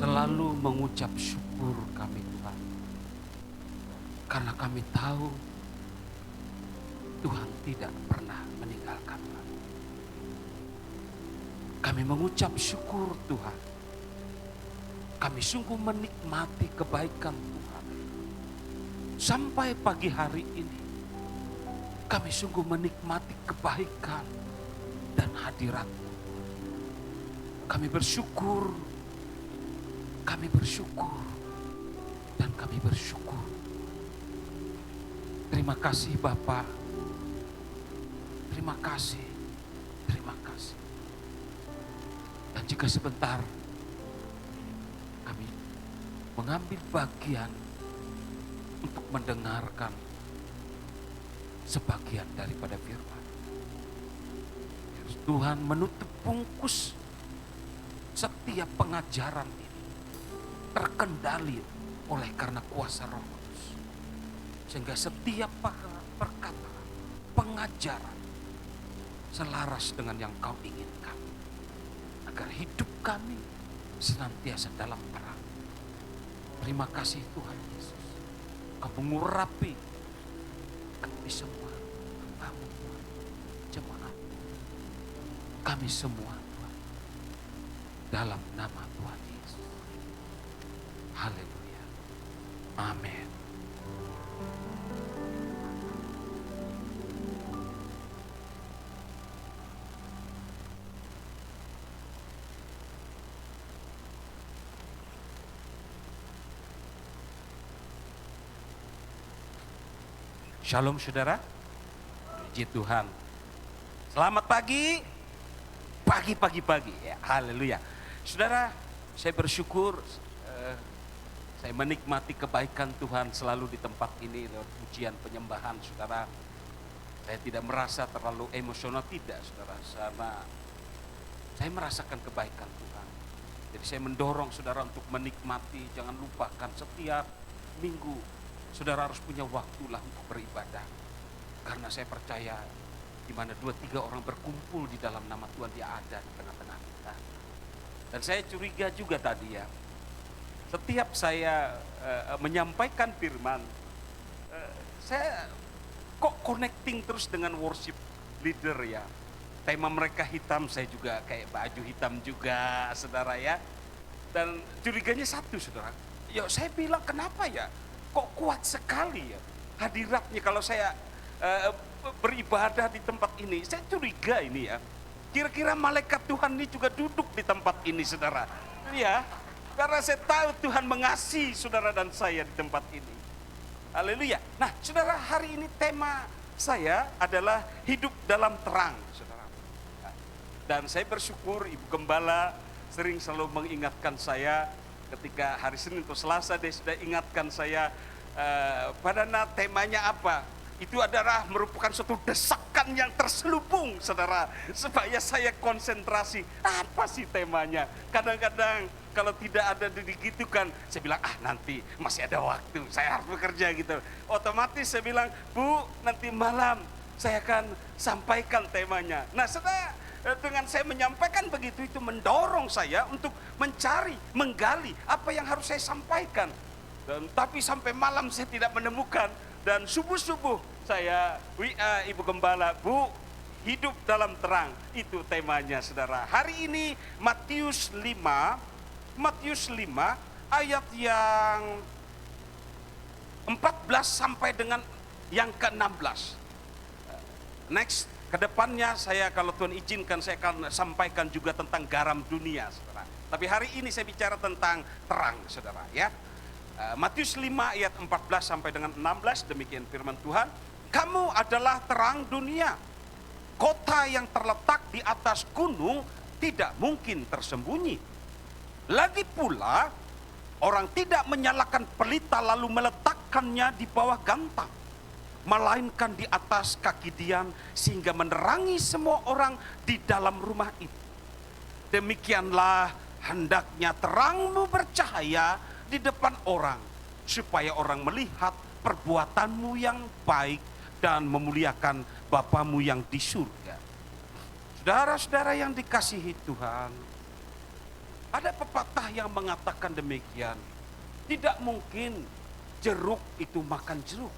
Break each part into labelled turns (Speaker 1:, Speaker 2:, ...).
Speaker 1: selalu mengucap syukur kami Tuhan. Karena kami tahu Tuhan tidak pernah meninggalkan kami. Kami mengucap syukur Tuhan. Kami sungguh menikmati kebaikan Tuhan. Sampai pagi hari ini, kami sungguh menikmati kebaikan dan hadirat-Mu. Kami bersyukur, dan kami bersyukur. Terima kasih Bapa. Terima kasih. Dan jika sebentar kami mengambil bagian untuk mendengarkan sebagian daripada firman. Tuhan menutup bungkus setiap pengajaran ini terkendali oleh karena kuasa Roh Kudus. Sehingga setiap perkataan, pengajaran selaras dengan yang Kau inginkan. Agar hidup kami senantiasa dalam terang. Terima kasih Tuhan Yesus. Kau mengurapi kami semua, kamu Tuhan, jemaat, kami semua Tuhan, dalam nama Tuhan Yesus. Haleluya. Amin. Shalom saudara, puji Tuhan. Selamat pagi, pagi ya, haleluya. Saudara, saya bersyukur, saya menikmati kebaikan Tuhan selalu di tempat ini lewat pujian penyembahan saudara. Saya tidak merasa terlalu emosional, tidak saudara, karena saya merasakan kebaikan Tuhan. Jadi saya mendorong saudara untuk menikmati, jangan lupakan setiap minggu saudara harus punya waktulah untuk beribadah. Karena saya percaya di mana 2-3 orang berkumpul di dalam nama Tuhan, Dia ada di tengah-tengah kita. Dan saya curiga juga tadi ya, setiap saya menyampaikan firman, saya kok connecting terus dengan worship leader ya. Tema mereka hitam, saya juga kayak baju hitam juga saudara ya. Dan curiganya satu saudara, ya saya bilang kenapa ya? Kok kuat sekali ya hadiratnya kalau saya beribadah di tempat ini. Saya curiga ini ya, kira-kira malaikat Tuhan ini juga duduk di tempat ini saudara. Ya, karena saya tahu Tuhan mengasihi saudara dan saya di tempat ini. Haleluya. Nah saudara, hari ini tema saya adalah hidup dalam terang saudara. Dan saya bersyukur Ibu Gembala sering selalu mengingatkan saya. Ketika hari Senin atau Selasa dia sudah ingatkan saya, pada temanya apa? Itu adalah merupakan suatu desakan yang terselubung saudara, supaya saya konsentrasi. Apa sih temanya? Kadang-kadang kalau tidak ada begitu kan, saya bilang nanti masih ada waktu, saya harus bekerja gitu. Otomatis saya bilang, Bu nanti malam saya akan sampaikan temanya. Nah saudara, dengan saya menyampaikan begitu, itu mendorong saya untuk mencari, menggali apa yang harus saya sampaikan. Dan tapi sampai malam saya tidak menemukan. Dan subuh-subuh saya WA Ibu Gembala, Bu, hidup dalam terang, itu temanya saudara. Hari ini Matius 5 ayat yang 14 sampai dengan yang ke-16. Next. Kedepannya saya kalau Tuhan izinkan saya akan sampaikan juga tentang garam dunia saudara. Tapi hari ini saya bicara tentang terang saudara ya. Matius 5 ayat 14 sampai dengan 16, demikian firman Tuhan. Kamu adalah terang dunia. Kota yang terletak di atas gunung tidak mungkin tersembunyi. Lagi pula orang tidak menyalakan pelita lalu meletakkannya di bawah gantang, melainkan di atas kaki dian sehingga menerangi semua orang di dalam rumah itu. Demikianlah hendaknya terangmu bercahaya di depan orang, supaya orang melihat perbuatanmu yang baik dan memuliakan Bapamu yang di surga. Saudara-saudara yang dikasihi Tuhan, Ada pepatah yang mengatakan demikian. Tidak mungkin jeruk itu makan jeruk.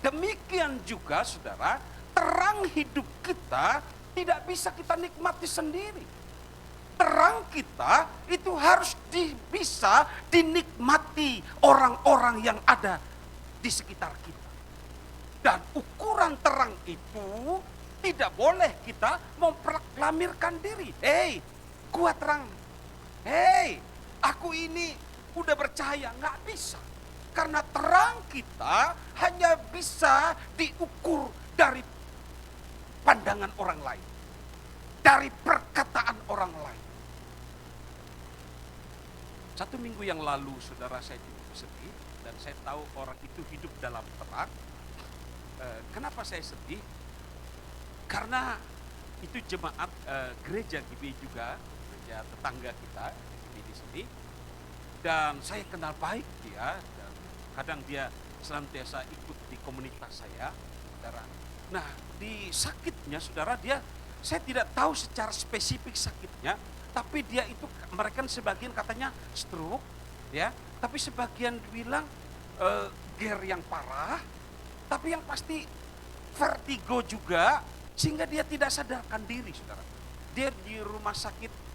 Speaker 1: Demikian juga saudara, terang hidup kita tidak bisa kita nikmati sendiri. Terang kita itu harus bisa dinikmati orang-orang yang ada di sekitar kita. Dan ukuran terang itu tidak boleh kita memproklamirkan diri. Hei, gua terang. Hei, aku ini udah bercahaya. Nggak bisa. Karena terang kita hanya bisa diukur dari pandangan orang lain. Dari perkataan orang lain. 1 minggu yang lalu saudara, saya cukup sedih. Dan saya tahu orang itu hidup dalam terang. Kenapa saya sedih? Karena itu jemaat gereja GB juga, gereja tetangga kita di sini. Dan saya kenal baik dia, dan kadang dia senantiasa ikut di komunitas saya, saudara. Nah, di sakitnya saudara, saya tidak tahu secara spesifik sakitnya, tapi dia itu, mereka sebagian katanya stroke, ya, tapi sebagian bilang GER yang parah, tapi yang pasti vertigo juga, sehingga dia tidak sadarkan diri, saudara. Dia di rumah sakit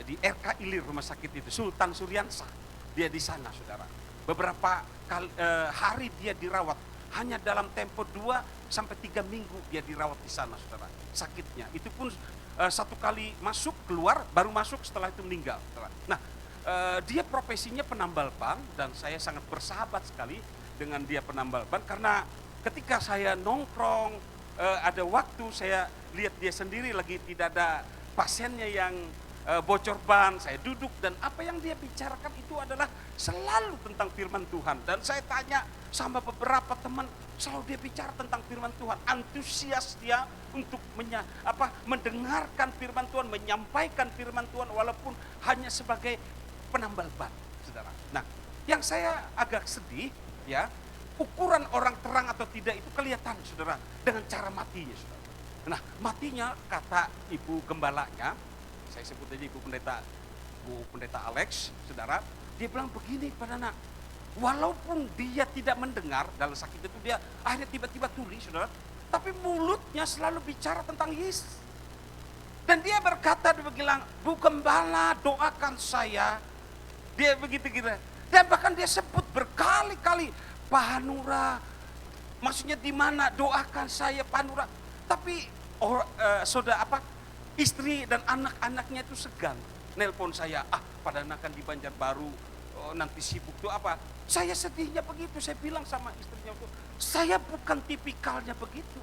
Speaker 1: di RK Ilir, rumah sakit itu Sultan Suryansah, dia di sana, saudara. Beberapa hari dia dirawat, hanya dalam tempo 2-3 minggu dia dirawat di sana, saudara. Sakitnya itu pun 1 kali masuk keluar, baru masuk, setelah itu meninggal, saudara. Nah, dia profesinya penambal ban, dan saya sangat bersahabat sekali dengan dia penambal ban, karena ketika saya nongkrong, ada waktu saya lihat dia sendiri lagi tidak ada pasiennya yang bocor ban, saya duduk, dan apa yang dia bicarakan itu adalah selalu tentang firman Tuhan. Dan saya tanya sama beberapa teman, selalu dia bicara tentang firman Tuhan, antusias dia untuk mendengarkan firman Tuhan, menyampaikan firman Tuhan walaupun hanya sebagai penambal ban, saudara. Nah, yang saya agak sedih, ya, ukuran orang terang atau tidak itu kelihatan, saudara, dengan cara matinya, saudara. Nah, matinya, kata ibu gembalanya, saya sebut aja Bu Pendeta Alex, saudara, dia bilang begini pada anak, walaupun dia tidak mendengar dalam sakit itu, dia akhirnya tiba-tiba tuli, saudara, tapi mulutnya selalu bicara tentang Yesus. Dan dia berkata, dia bilang, Bu Gembala, doakan saya. Dia begitu gitu. Dan bahkan dia sebut berkali-kali, Pak Hanura, maksudnya di mana, doakan saya Pak Hanura. Tapi istri dan anak-anaknya itu segan nelpon saya, pada anak di Banjarbaru, nanti sibuk tuh apa. Saya sedihnya begitu, saya bilang sama istrinya itu, saya bukan tipikalnya begitu.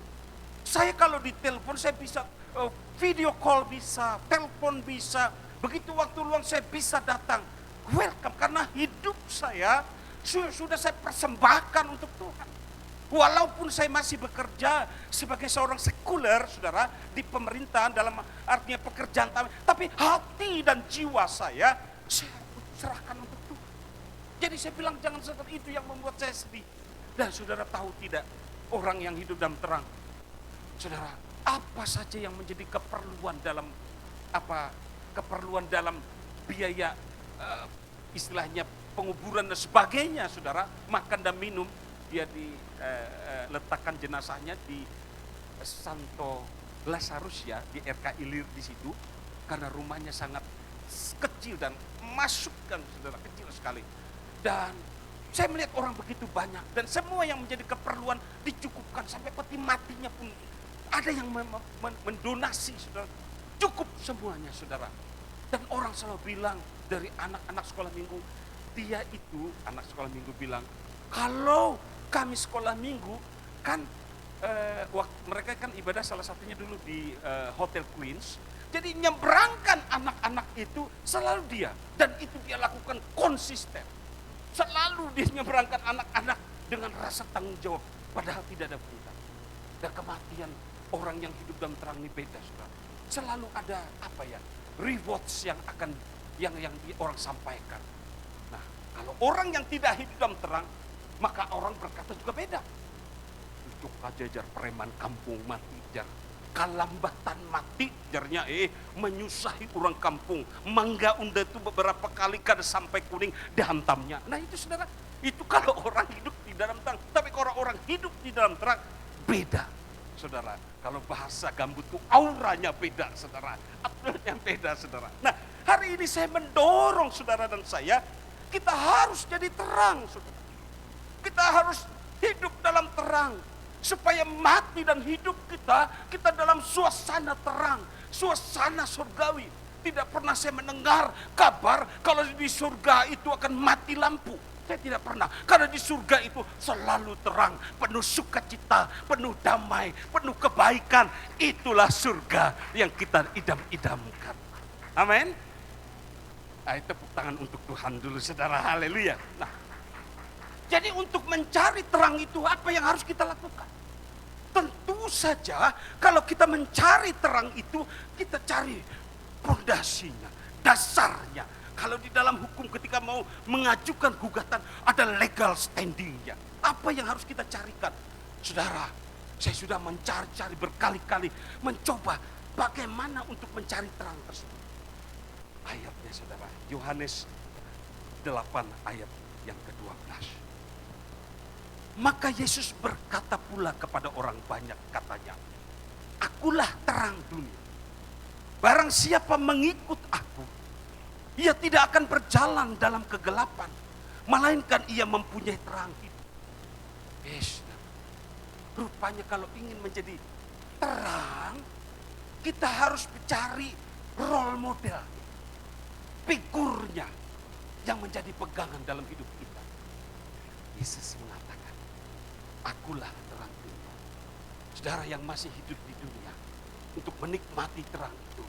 Speaker 1: Saya kalau ditelepon saya bisa video call, bisa telepon, bisa begitu waktu luang saya bisa datang. Welcome, karena hidup saya sudah saya persembahkan untuk Tuhan. Walaupun saya masih bekerja sebagai seorang sekuler, saudara, di pemerintahan dalam artinya pekerjaan, tapi hati dan jiwa saya serahkan untuk Tuhan. Jadi saya bilang jangan seperti itu yang membuat saya sedih. Dan saudara tahu tidak, orang yang hidup dalam terang, saudara, apa saja yang menjadi keperluan dalam biaya istilahnya penguburan dan sebagainya, saudara, makan dan minum, dia diletakkan jenazahnya di Santo Lazarus, ya, di RK Ilir di situ, karena rumahnya sangat kecil dan masukkan, saudara, kecil sekali. Dan saya melihat orang begitu banyak, dan semua yang menjadi keperluan dicukupkan, sampai peti matinya pun ada yang mendonasi, saudara, cukup semuanya, saudara. Dan orang selalu bilang, dari anak-anak sekolah minggu, dia itu anak sekolah minggu bilang, kalau kami sekolah minggu kan mereka kan ibadah salah satunya dulu di Hotel Queens, jadi nyebrangkan anak-anak itu selalu dia, dan itu dia lakukan konsisten, selalu dia nyebrangkan anak-anak dengan rasa tanggung jawab, padahal tidak ada berita. Dan kematian orang yang hidup dalam terang ini beda, saudara. Selalu ada rewards yang orang sampaikan. Nah, kalau orang yang tidak hidup dalam terang, maka orang berkata juga beda. Ujuk kajajar preman kampung mati jar. kalambatan mati jarnya menyusahi orang kampung. Mangga unda itu beberapa kali kada sampai kuning dihantamnya. Nah itu saudara, itu kalau orang hidup di dalam terang. Tapi kalau orang hidup di dalam terang beda saudara. Kalau bahasa gambut itu auranya beda saudara, yang beda saudara. Nah hari ini saya mendorong saudara dan saya, kita harus jadi terang saudara. Kita harus hidup dalam terang. Supaya mati dan hidup kita dalam suasana terang, suasana surgawi. Tidak pernah saya mendengar kabar kalau di surga itu akan mati lampu. Saya tidak pernah, karena di surga itu selalu terang, penuh sukacita, penuh damai, penuh kebaikan. Itulah surga yang kita idam-idamkan. Amin. Nah, tepuk tangan untuk Tuhan dulu saudara, haleluya. Nah, jadi untuk mencari terang itu apa yang harus kita lakukan? Tentu saja kalau kita mencari terang itu, kita cari pondasinya, dasarnya. Kalau di dalam hukum ketika mau mengajukan gugatan ada legal standingnya. Apa yang harus kita carikan? Saudara, saya sudah mencari-cari berkali-kali, mencoba bagaimana untuk mencari terang tersebut. Ayatnya saudara, Yohanes 8 ayat yang ke-12. Maka Yesus berkata pula kepada orang banyak, katanya, akulah terang dunia. Barang siapa mengikut aku, ia tidak akan berjalan dalam kegelapan, melainkan ia mempunyai terang hidup. Yes. Rupanya kalau ingin menjadi terang, kita harus mencari role model, figurnya yang menjadi pegangan dalam hidup kita. Yesus mengatakan, akulah terang dunia. Saudara yang masih hidup di dunia, untuk menikmati terang itu,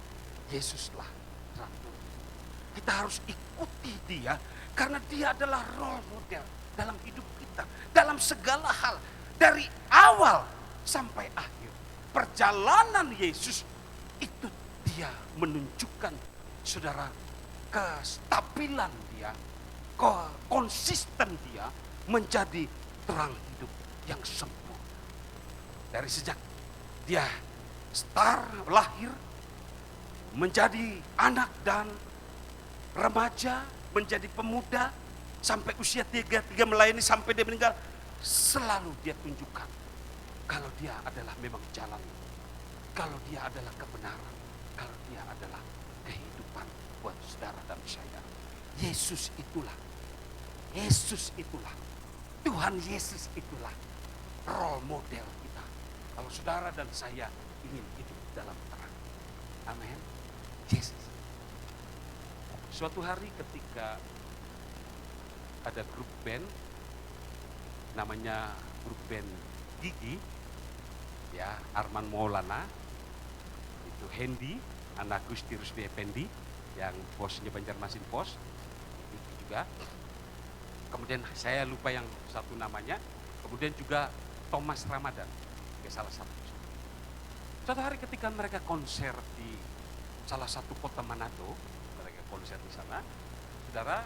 Speaker 1: Yesuslah terang dunia. Kita harus ikuti dia, karena dia adalah role model dalam hidup kita. Dalam segala hal, dari awal sampai akhir. Perjalanan Yesus itu dia menunjukkan saudara kestabilan dia, konsisten dia menjadi terang hidup yang sempurna. Dari sejak dia lahir, menjadi anak dan remaja, menjadi pemuda, sampai usia 33 melayani sampai dia meninggal, selalu dia tunjukkan kalau dia adalah memang jalan, kalau dia adalah kebenaran, kalau dia adalah kehidupan buat saudara dan saya. Yesus itulah, Tuhan Yesus itulah role model kita. Kalau saudara dan saya ingin hidup dalam terang. Amin. Yesus. Suatu hari ketika ada grup band, namanya grup band Gigi, ya Arman Maulana, itu Hendy, anak Gusti Rusdi Effendi, yang bosnya Banjarmasin Pos, itu juga. Kemudian saya lupa yang satu namanya, kemudian juga Thomas Ramadan, salah satu. Suatu hari ketika mereka konser di salah satu kota Manado, konser di sana, saudara,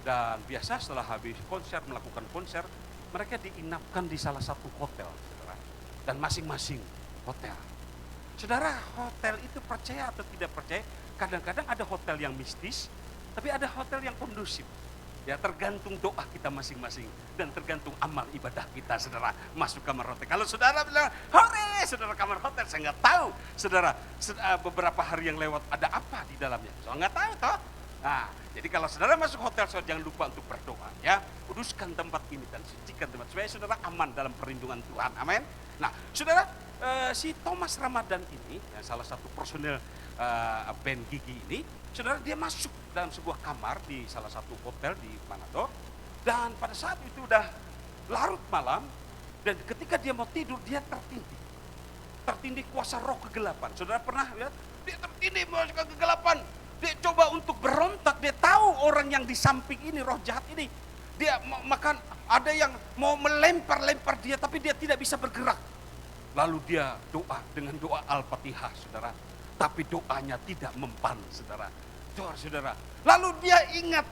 Speaker 1: dan biasa setelah habis konser, melakukan konser, mereka diinapkan di salah satu hotel, saudara, dan masing-masing hotel. Saudara, hotel itu percaya atau tidak percaya, kadang-kadang ada hotel yang mistis, tapi ada hotel yang kondusif. Ya tergantung doa kita masing-masing dan tergantung amal ibadah kita, saudara, masuk kamar hotel. Kalau saudara bilang, hore, saudara kamar hotel, saya nggak tahu, saudara, beberapa hari yang lewat ada apa di dalamnya, saya nggak tahu toh. Nah, jadi kalau saudara masuk hotel, saudara jangan lupa untuk berdoa, ya, kuduskan tempat ini dan sucikan tempat supaya saudara aman dalam perlindungan Tuhan, amin. Nah, saudara, si Thomas Ramadan ini, yang salah satu personel band Gigi ini, saudara, dia masuk dalam sebuah kamar di salah satu hotel di Manado, dan pada saat itu udah larut malam, dan ketika dia mau tidur dia tertindih kuasa roh kegelapan. Saudara pernah lihat? Dia tertindih masuk ke kegelapan, dia coba untuk berontak, dia tahu orang yang di samping ini, roh jahat ini, dia makan, ada yang mau melempar dia, tapi dia tidak bisa bergerak. Lalu dia doa dengan doa Al-Fatihah, saudara, tapi doanya tidak mempan, saudara. Saudara. Lalu dia ingat,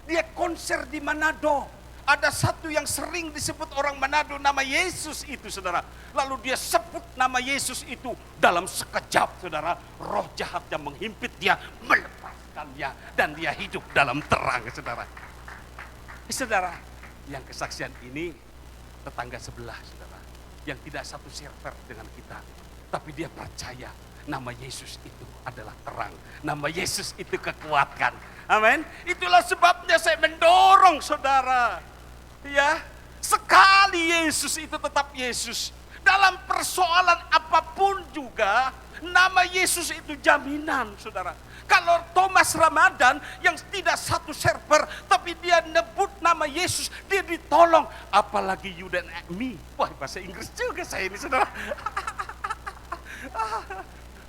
Speaker 1: dia konser di Manado. Ada satu yang sering disebut orang Manado, nama Yesus itu, saudara. Lalu dia sebut nama Yesus itu, dalam sekejap, saudara, roh jahat yang menghimpit dia, melepaskannya, dan dia hidup dalam terang, saudara. Saudara, yang kesaksian ini tetangga sebelah, saudara, yang tidak satu server dengan kita, tapi dia percaya nama Yesus itu adalah terang, nama Yesus itu kekuatan. Amin. Itulah sebabnya saya mendorong saudara, ya, sekali Yesus itu tetap Yesus. Dalam persoalan apapun juga, nama Yesus itu jaminan, saudara. Kalau Thomas Ramadan yang tidak satu server, tapi dia nebut nama Yesus, dia ditolong. Apalagi you dan me. Wah, bahasa Inggris juga saya ini, saudara.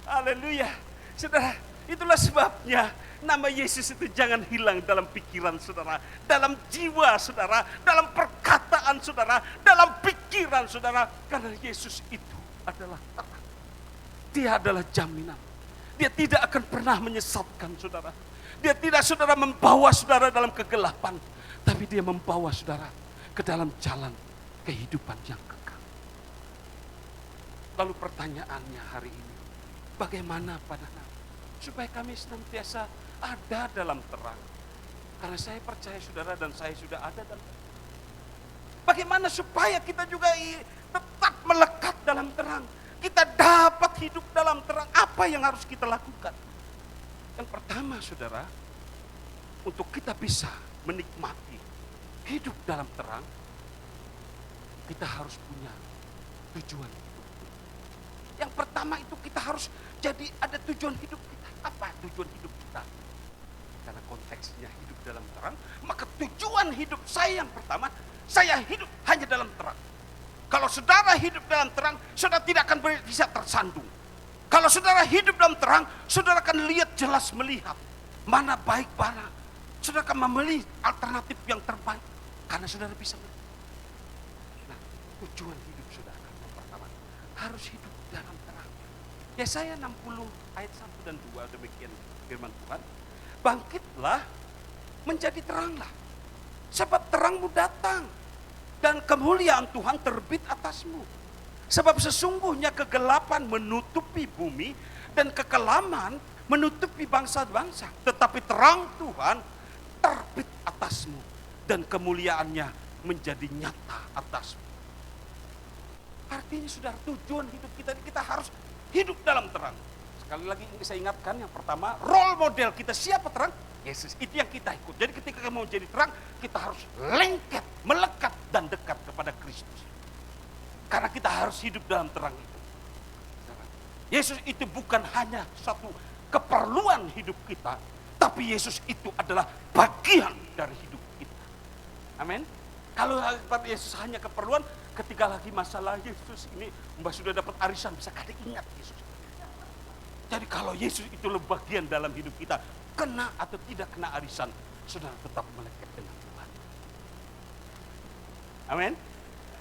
Speaker 1: Haleluya. Saudara, itulah sebabnya nama Yesus itu jangan hilang dalam pikiran saudara, dalam jiwa saudara, dalam perkataan saudara, dalam pikiran saudara. Karena Yesus itu adalah terang. Dia adalah jaminan. Dia tidak akan pernah menyesatkan saudara. Dia tidak saudara membawa saudara dalam kegelapan, tapi dia membawa saudara ke dalam jalan kehidupan yang kekal. Lalu pertanyaannya hari ini, bagaimana pandangan supaya kami senantiasa ada dalam terang? Karena saya percaya saudara dan saya sudah ada dalam terang. Bagaimana supaya kita juga tetap melekat dalam terang? Kita dapat hidup dalam terang. Apa yang harus kita lakukan? Yang pertama saudara, untuk kita bisa menikmati hidup dalam terang, kita harus punya tujuan hidup. Yang pertama itu kita harus jadi ada tujuan hidup kita. Apa tujuan hidup kita? Karena konteksnya hidup dalam terang, maka tujuan hidup saya yang pertama, saya hidup hanya dalam terang. Kalau saudara hidup dalam terang, saudara tidak akan bisa tersandung. Kalau saudara hidup dalam terang, saudara akan lihat jelas, melihat mana baik mana. Saudara akan memilih alternatif yang terbaik karena saudara bisa melihat. Nah, tujuan hidup saudara yang pertama harus hidup dalam terang. Yesaya 60 ayat 1 dan 2 demikian firman Tuhan. Bangkitlah, menjadi teranglah, sebab terangmu datang dan kemuliaan Tuhan terbit atasmu. Sebab sesungguhnya kegelapan menutupi bumi dan kekelaman menutupi bangsa-bangsa. Tetapi terang Tuhan terbit atasmu dan kemuliaannya menjadi nyata atasmu. Artinya saudara, tujuan hidup kita harus hidup dalam terang. Sekali lagi saya ingatkan, yang pertama, role model kita siapa terang? Yesus, itu yang kita ikut. Jadi ketika kita mau jadi terang, kita harus lengket, melekat dan dekat kepada Kristus. Karena kita harus hidup dalam terang itu. Yesus itu bukan hanya satu keperluan hidup kita, tapi Yesus itu adalah bagian dari hidup kita. Amin. Kalau Yesus hanya keperluan, ketika lagi masalah Yesus ini, Mbak sudah dapat arisan, bisa kadang ingat Yesus. Jadi kalau Yesus itu bagian dalam hidup kita, kena atau tidak kena arisan, saudara tetap melekat dengan Tuhan. Amin.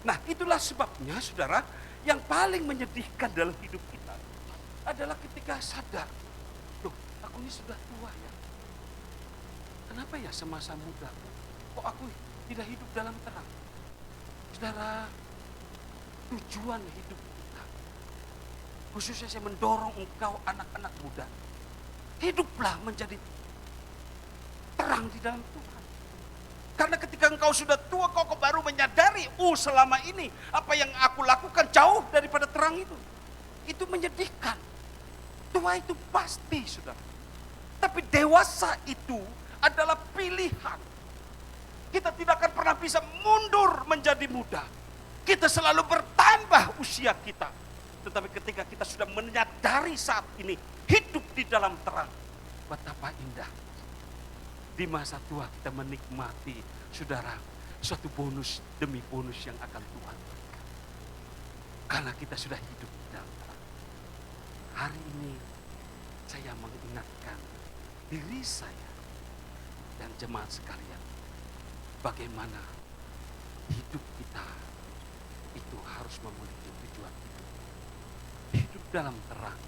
Speaker 1: Nah, itulah sebabnya saudara, yang paling menyedihkan dalam hidup kita adalah ketika sadar, loh, aku ini sudah tua ya. Kenapa ya semasa muda kok aku tidak hidup dalam terang? Saudara, tujuan hidup kita, khususnya saya mendorong engkau anak-anak muda, hiduplah menjadi terang di dalam Tuhan. Karena ketika engkau sudah tua, kau baru menyadari, selama ini apa yang aku lakukan jauh daripada terang itu. Itu menyedihkan. Tua itu pasti, saudara. Tapi dewasa itu adalah pilihan. Kita tidak akan pernah bisa mundur menjadi muda. Kita selalu bertambah usia kita. Tetapi ketika kita sudah menyadari saat ini, hidup di dalam terang, betapa indah. Di masa tua kita menikmati, saudara, suatu bonus demi bonus yang akan Tuhan berikan. Karena kita sudah hidup di dalam terang. Hari ini saya mengingatkan diri saya dan jemaat sekalian, bagaimana hidup kita itu harus memiliki tujuan hidup. Hidup dalam terang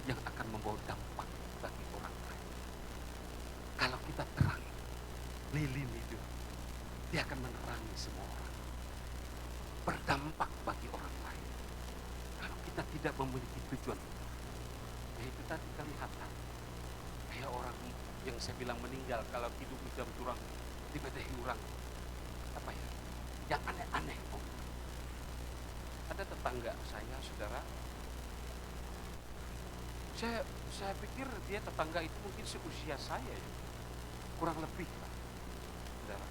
Speaker 1: yang akan membawa dampak bagi orang lain. Kalau kita terang lilin hidup, dia akan menerangi melayani semua orang, berdampak bagi orang lain. Kalau kita tidak memiliki tujuan, ya itu tadi kelihatan kayak orang yang saya bilang meninggal, kalau hidup jam curang tiba-tiba orang apa ya, yang aneh-aneh. Ada tetangga saya, saudara, saya pikir dia tetangga itu mungkin seusia saya ya, kurang lebih lah, saudara.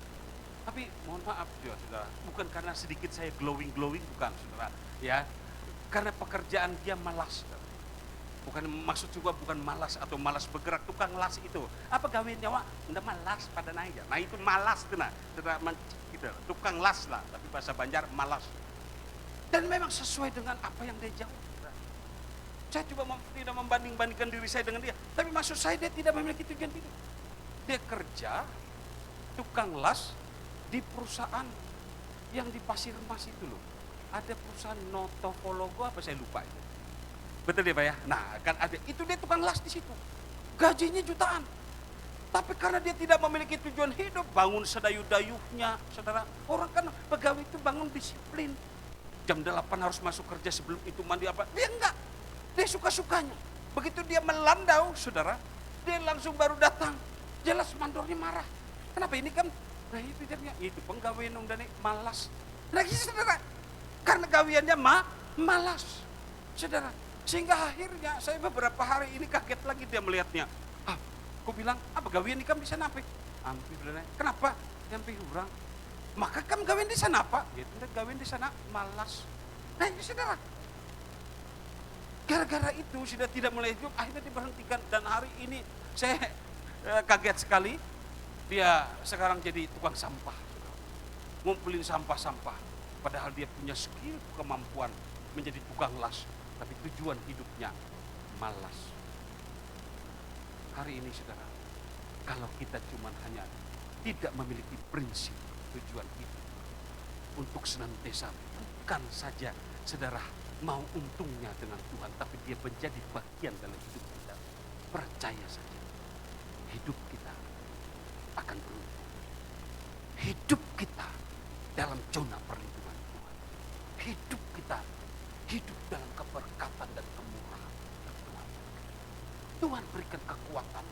Speaker 1: Tapi mohon maaf juga, saudara, bukan karena sedikit saya glowing, bukan, saudara, ya, karena pekerjaan dia malas, saudara. Bukan maksud juga bukan malas atau malas bergerak, tukang las itu. Apa gawiannya, Wak? Nggak malas pada naik. Nah itu malas tuh, nah, saudara, gitu, tukang las lah, tapi bahasa Banjar malas. Dan memang sesuai dengan apa yang dia jawab. Saya coba tidak membanding-bandingkan diri saya dengan dia, tapi maksud saya dia tidak memiliki tujuan hidup. Dia kerja tukang las di perusahaan yang di Pasir Mas itu loh. Ada perusahaan Notopologo apa saya lupa itu. Betul ya Pak ya? Nah kan ada, itu dia tukang las di situ. Gajinya jutaan. Tapi karena dia tidak memiliki tujuan hidup, bangun sedayuh-dayuhnya, saudara. Orang kan pegawai itu bangun disiplin. Jam 8 harus masuk kerja, sebelum itu mandi apa. Dia enggak. Dia suka-sukanya. Begitu dia melandau, saudara, dia langsung baru datang. Jelas mandornya marah. Kenapa ini kan? Nah itu jadinya, itu penggawaian dan malas. Lagi saudara, karena gawiannya malas, saudara. Sehingga akhirnya saya beberapa hari ini kaget lagi dia melihatnya. Aku bilang, apa gawian ini kan bisa nape? Ampi bilang, kenapa? Ampi orang. Maka kan gawian di sana apa? Ya itu gawian di sana malas. Nah ini saudara. Gara-gara itu sudah tidak mulai hidup, akhirnya diberhentikan. Dan hari ini saya kaget sekali, dia sekarang jadi tukang sampah, ngumpulin sampah-sampah. Padahal dia punya skill, kemampuan menjadi tukang las, tapi tujuan hidupnya malas. Hari ini saudara, kalau kita cuma hanya tidak memiliki prinsip tujuan hidup untuk senantiasa bukan saja saudara mau untungnya dengan Tuhan, tapi dia menjadi bagian dalam hidup kita. Percaya saja, hidup kita akan beruntung. Hidup kita dalam zona perlindungan Tuhan. Hidup kita hidup dalam keberkatan dan kemurahan Tuhan. Tuhan berikan kekuatan,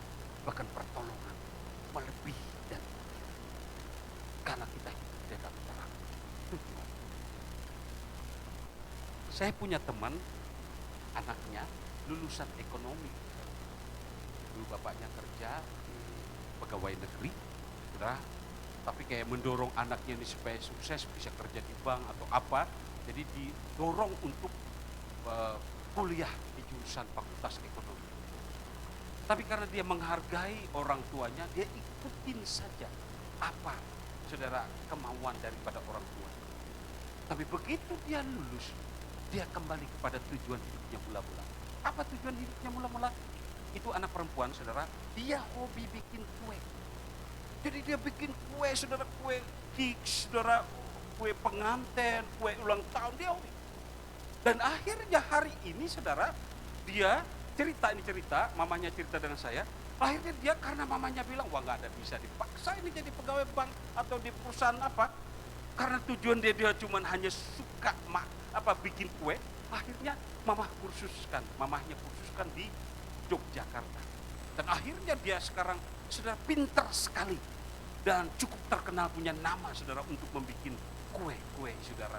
Speaker 1: bahkan pertolongan melebihi dan karena kita hidup dalam terang tujuan. Saya punya teman, anaknya lulusan ekonomi. Dulu bapaknya kerja di pegawai negeri, saudara, tapi kayak mendorong anaknya ini supaya sukses, bisa kerja di bank atau apa. Jadi didorong untuk kuliah di jurusan fakultas ekonomi. Tapi karena dia menghargai orang tuanya, dia ikutin saja apa, saudara, kemauan daripada orang tua. Tapi begitu dia lulus, dia kembali kepada tujuan hidupnya mula-mula. Apa tujuan hidupnya mula-mula? Itu anak perempuan, saudara, dia hobi bikin kue. Jadi dia bikin kue, saudara, kue kiks, saudara, kue pengantin, kue ulang tahun, dia hobi. Dan akhirnya hari ini, saudara, dia cerita, mamanya cerita dengan saya, akhirnya dia karena mamanya bilang, wah nggak ada bisa dipaksa ini jadi pegawai bank atau di perusahaan apa. Karena tujuan dia cuma hanya suka bikin kue, akhirnya mamahnya kursuskan di Yogyakarta. Dan akhirnya dia sekarang sudah pintar sekali dan cukup terkenal, punya nama saudara untuk membuat kue, saudara,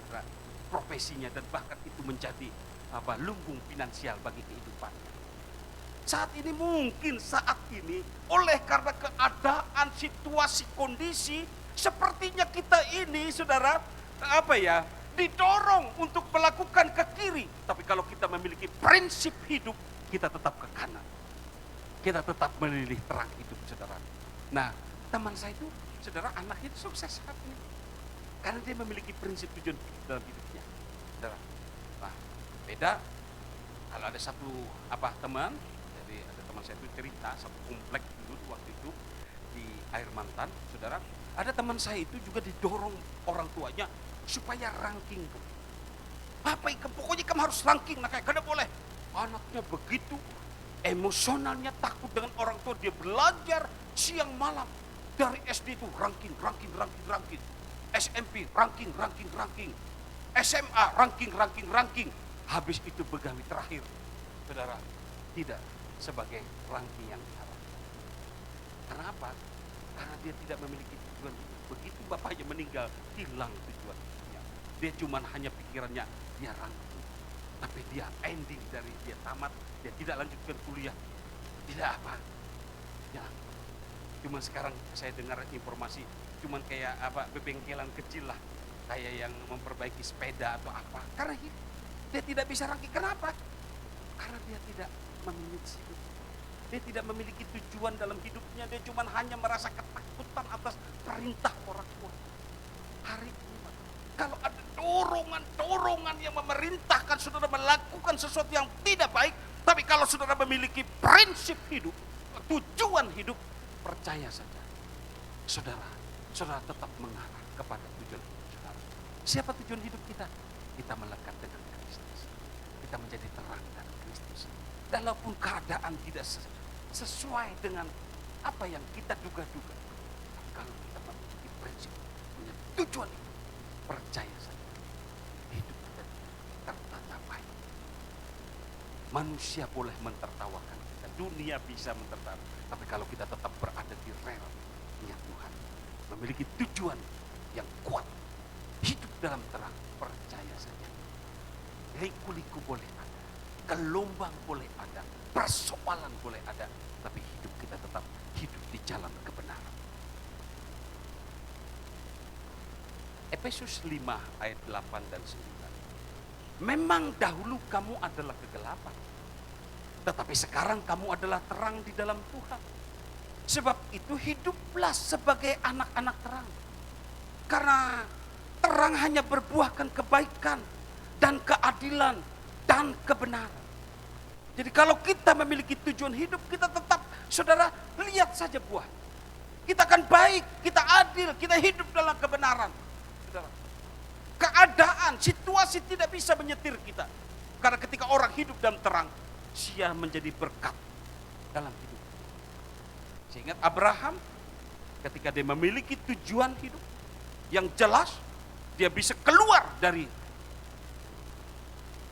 Speaker 1: profesinya, dan bahkan itu menjadi lumbung finansial bagi kehidupannya. Saat ini oleh karena keadaan, situasi, kondisi sepertinya kita ini, saudara, didorong untuk melakukan ke kiri. Tapi kalau kita memiliki prinsip hidup, kita tetap ke kanan. Kita tetap memilih terang hidup, saudara. Nah, teman saya itu, saudara, anaknya itu sukses saat ini. Karena dia memiliki prinsip tujuan dalam hidupnya, saudara. Nah, beda kalau ada satu teman, jadi ada teman saya itu cerita, satu komplek dulu waktu itu di Air Mantan, saudara. Ada teman saya itu juga didorong orang tuanya supaya ranking. Pokoknya kamu harus ranking, nah kayak kada boleh. Anaknya begitu emosionalnya, takut dengan orang tua, dia belajar siang malam dari SD itu ranking. SMP ranking, SMA ranking. Habis itu begawi terakhir, saudara, tidak sebagai ranking yang diharapkan. Kenapa? Karena dia tidak memiliki tujuan hidup. Begitu bapaknya meninggal, hilang tujuan hidupnya. Dia cuma hanya pikirannya, dia ranking. Tapi dia ending dari dia tamat, dia tidak lanjutkan kuliah. Tidak apa. Ya. Cuma sekarang saya dengar informasi, cuma kayak bebengkelan kecil lah. Kayak yang memperbaiki sepeda atau apa. Karena dia tidak bisa ranking. Kenapa? Karena dia tidak memiliki hidup. Dia tidak memiliki tujuan dalam hidupnya. Dia cuma hanya merasa ketakutan atas perintah orang tua. Hari ini, kalau ada dorongan yang memerintahkan saudara melakukan sesuatu yang tidak baik, tapi kalau saudara memiliki prinsip hidup, tujuan hidup, percaya saja, saudara tetap mengarah kepada tujuan hidup saudara. Siapa tujuan hidup kita? Kita melekat dengan Kristus. Kita menjadi terang dalam Kristus. Walaupun keadaan tidak sesuai dengan apa yang kita duga-duga, kalau kita memiliki prinsip, punya tujuan hidup, percaya saja, hidup kita tertata baik. Manusia boleh mentertawakan kita, dunia bisa mentertawakan, tapi kalau kita tetap berada di relnya Tuhan, memiliki tujuan yang kuat, hidup dalam terang, percaya saja. Liku-liku boleh ada, gelombang boleh ada, persoalan boleh ada, tapi hidup kita tetap hidup di jalan kebenaran. Efesus 5 ayat 8 dan 9. Memang dahulu kamu adalah kegelapan, tetapi sekarang kamu adalah terang di dalam Tuhan. Sebab itu hiduplah sebagai anak-anak terang. Karena terang hanya berbuahkan kebaikan dan keadilan dan kebenaran. Jadi kalau kita memiliki tujuan hidup, kita tetap, saudara, lihat saja buah. Kita akan baik, kita adil, kita hidup dalam kebenaran. Saudara, keadaan, situasi tidak bisa menyetir kita. Karena ketika orang hidup dalam terang, dia menjadi berkat dalam hidup. Seingat Abraham, ketika dia memiliki tujuan hidup yang jelas, dia bisa keluar dari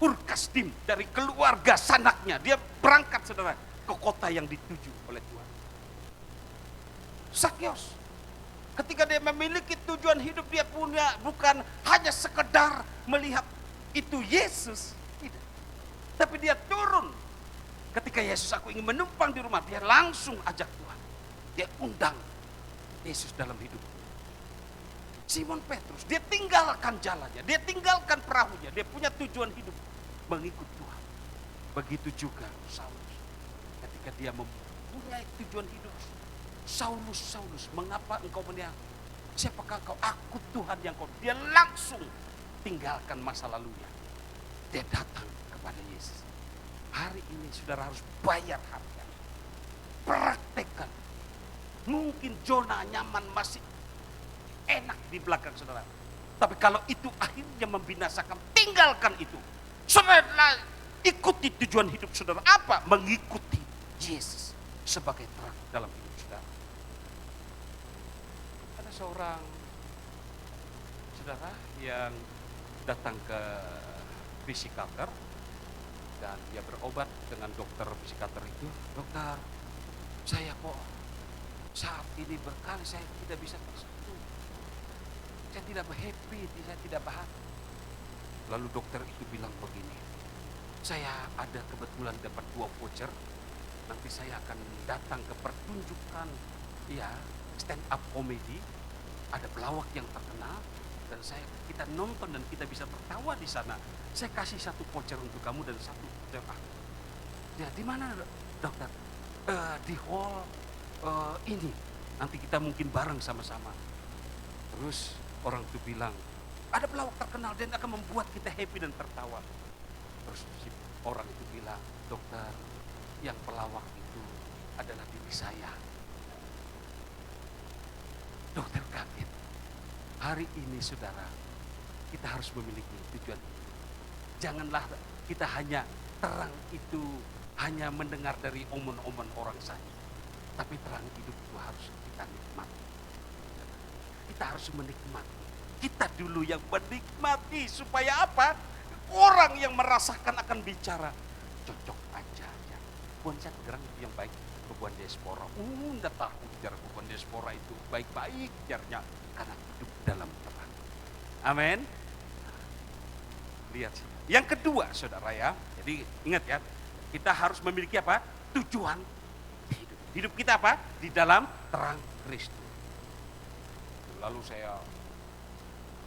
Speaker 1: Ur Kasdim, dari keluarga sanaknya. Dia berangkat, saudara, ke kota yang dituju oleh Tuhan. Zakeus, ketika dia memiliki tujuan hidup, dia punya bukan hanya sekedar melihat itu Yesus, tidak. Tapi dia turun. Ketika Yesus, aku ingin menumpang di rumah, dia langsung ajak Tuhan. Dia undang Yesus dalam hidup. Simon Petrus, dia tinggalkan jalannya, dia tinggalkan perahunya, dia punya tujuan hidup, mengikut Tuhan. Begitu juga Saulus, ketika dia mempunyai tujuan hidup. Saulus, mengapa engkau meniang? Siapakah kau? Aku Tuhan yang kau. Dia langsung tinggalkan masa lalunya. Dia datang kepada Yesus. Hari ini saudara harus bayar harga. Praktekkan. Mungkin zona nyaman masih enak di belakang saudara. Tapi kalau itu akhirnya membinasakan, tinggalkan itu. Saudara, ikuti tujuan hidup saudara. Apa? Mengikuti Yesus sebagai terang dalam hidup saudara. Ada seorang saudara yang datang ke psikiater dan dia berobat dengan dokter psikiater itu. Dokter, saya kok saat ini berkali saya tidak bisa tersentuh. Saya tidak happy, saya tidak bahagia. Lalu dokter itu bilang begini, saya ada kebetulan dapat 2 voucher, nanti saya akan datang ke pertunjukan ya stand up comedy, ada pelawak yang terkenal, dan kita nonton dan kita bisa tertawa di sana. Saya kasih 1 voucher untuk kamu dan 1 voucher aku. Ya di mana dokter? Di hall ini, nanti kita mungkin bareng sama-sama. Terus orang itu bilang, ada pelawak terkenal dan akan membuat kita happy dan tertawa. Terus si orang itu bilang, dokter, yang pelawak itu adalah diri saya. Dokter kaget. Hari ini saudara, kita harus memiliki tujuan. Janganlah kita hanya terang itu hanya mendengar dari omon-omon orang saja. Tapi terang hidup itu harus kita nikmati. Kita harus menikmati kita dulu yang menikmati. Supaya apa? Orang yang merasakan akan bicara, cocok aja ya. Buan saya gerang itu yang baik ke buan diaspora. Nggak tahu bicara ke buan diaspora itu baik-baik jarnya karena hidup dalam terang. Amin. Lihat. Yang kedua, saudara ya. Jadi ingat ya, kita harus memiliki apa? Tujuan hidup. Hidup kita apa? Di dalam terang Kristus. Lalu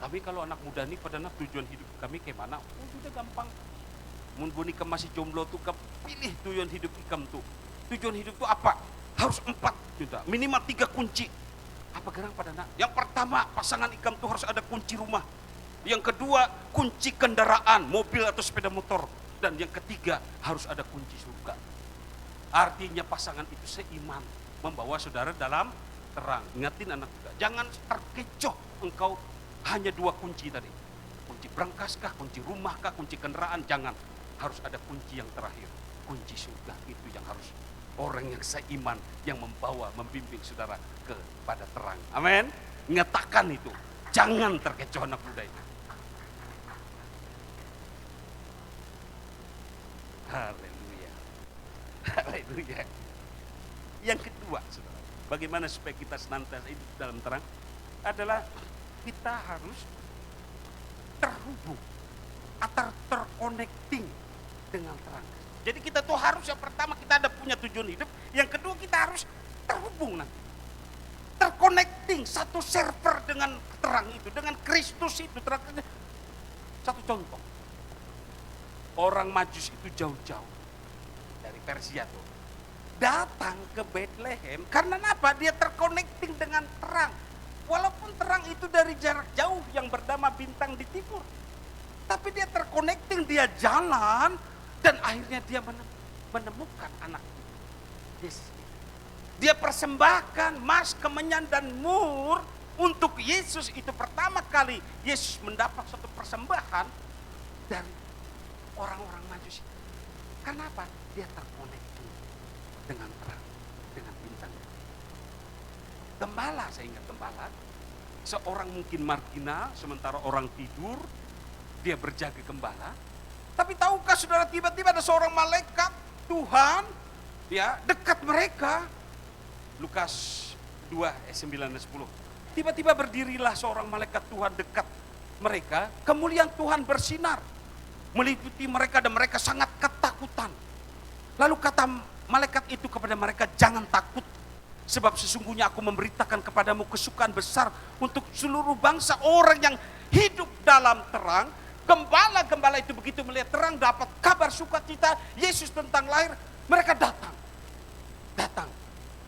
Speaker 1: kami kalau anak muda nih pada tujuan hidup kami kayak mana? Oh, sudah gampang. Mun boni masih jomblo tuh pilih tujuan hidup ikam tuh. Tujuan hidup tuh apa? Harus 4 juta, minimal 3 kunci. Apa gerang pada nak? Yang pertama, pasangan ikam tuh harus ada kunci rumah. Yang kedua, kunci kendaraan, mobil atau sepeda motor. Dan yang ketiga, harus ada kunci surga. Artinya pasangan itu seiman, membawa saudara dalam terang. Ingatin anak muda, jangan terkecoh engkau hanya 2 kunci tadi. Kunci berangkaskah, kunci rumahkah, kunci kendaraan, jangan. Harus ada kunci yang terakhir. Kunci surga itu yang harus orang yang seiman, yang membawa, membimbing saudara kepada terang. Amin. Ngatakan itu. Jangan terkecoh anak muda itu. Haleluya. Haleluya. Yang kedua, saudara, bagaimana supaya kita senantiasa hidup dalam terang? Adalah kita harus terhubung atau terconnecting dengan terang. Jadi kita tuh harus yang pertama kita ada punya tujuan hidup, yang kedua kita harus terhubung nanti. Terconnecting satu server dengan terang itu, dengan Kristus itu. Satu contoh. Orang Majus itu jauh-jauh dari Persia tuh datang ke Bethlehem karena apa? Dia terconnecting dengan terang. Walaupun terang itu dari jarak jauh yang bernama bintang di timur, tapi dia terconnecting, dia jalan dan akhirnya dia menemukan anak Yesus. Dia persembahkan emas, kemenyan dan mur untuk Yesus. Itu pertama kali Yesus mendapat satu persembahan dari orang-orang Majus. Karena apa? Dia terconnecting dengan terang, dengan bintang. Gembala, saya ingat gembala, seorang mungkin marginal, sementara orang tidur, dia berjaga gembala. Tapi tahukah saudara, tiba-tiba ada seorang malaikat Tuhan ya dekat mereka. Lukas 2 ayat 9 dan 10. Tiba-tiba berdirilah seorang malaikat Tuhan dekat mereka, kemuliaan Tuhan bersinar meliputi mereka dan mereka sangat ketakutan. Lalu kata malaikat itu kepada mereka, jangan takut, sebab sesungguhnya aku memberitakan kepadamu kesukaan besar untuk seluruh bangsa orang yang hidup dalam terang. Gembala-gembala itu begitu melihat terang, dapat kabar sukacita Yesus tentang lahir, mereka datang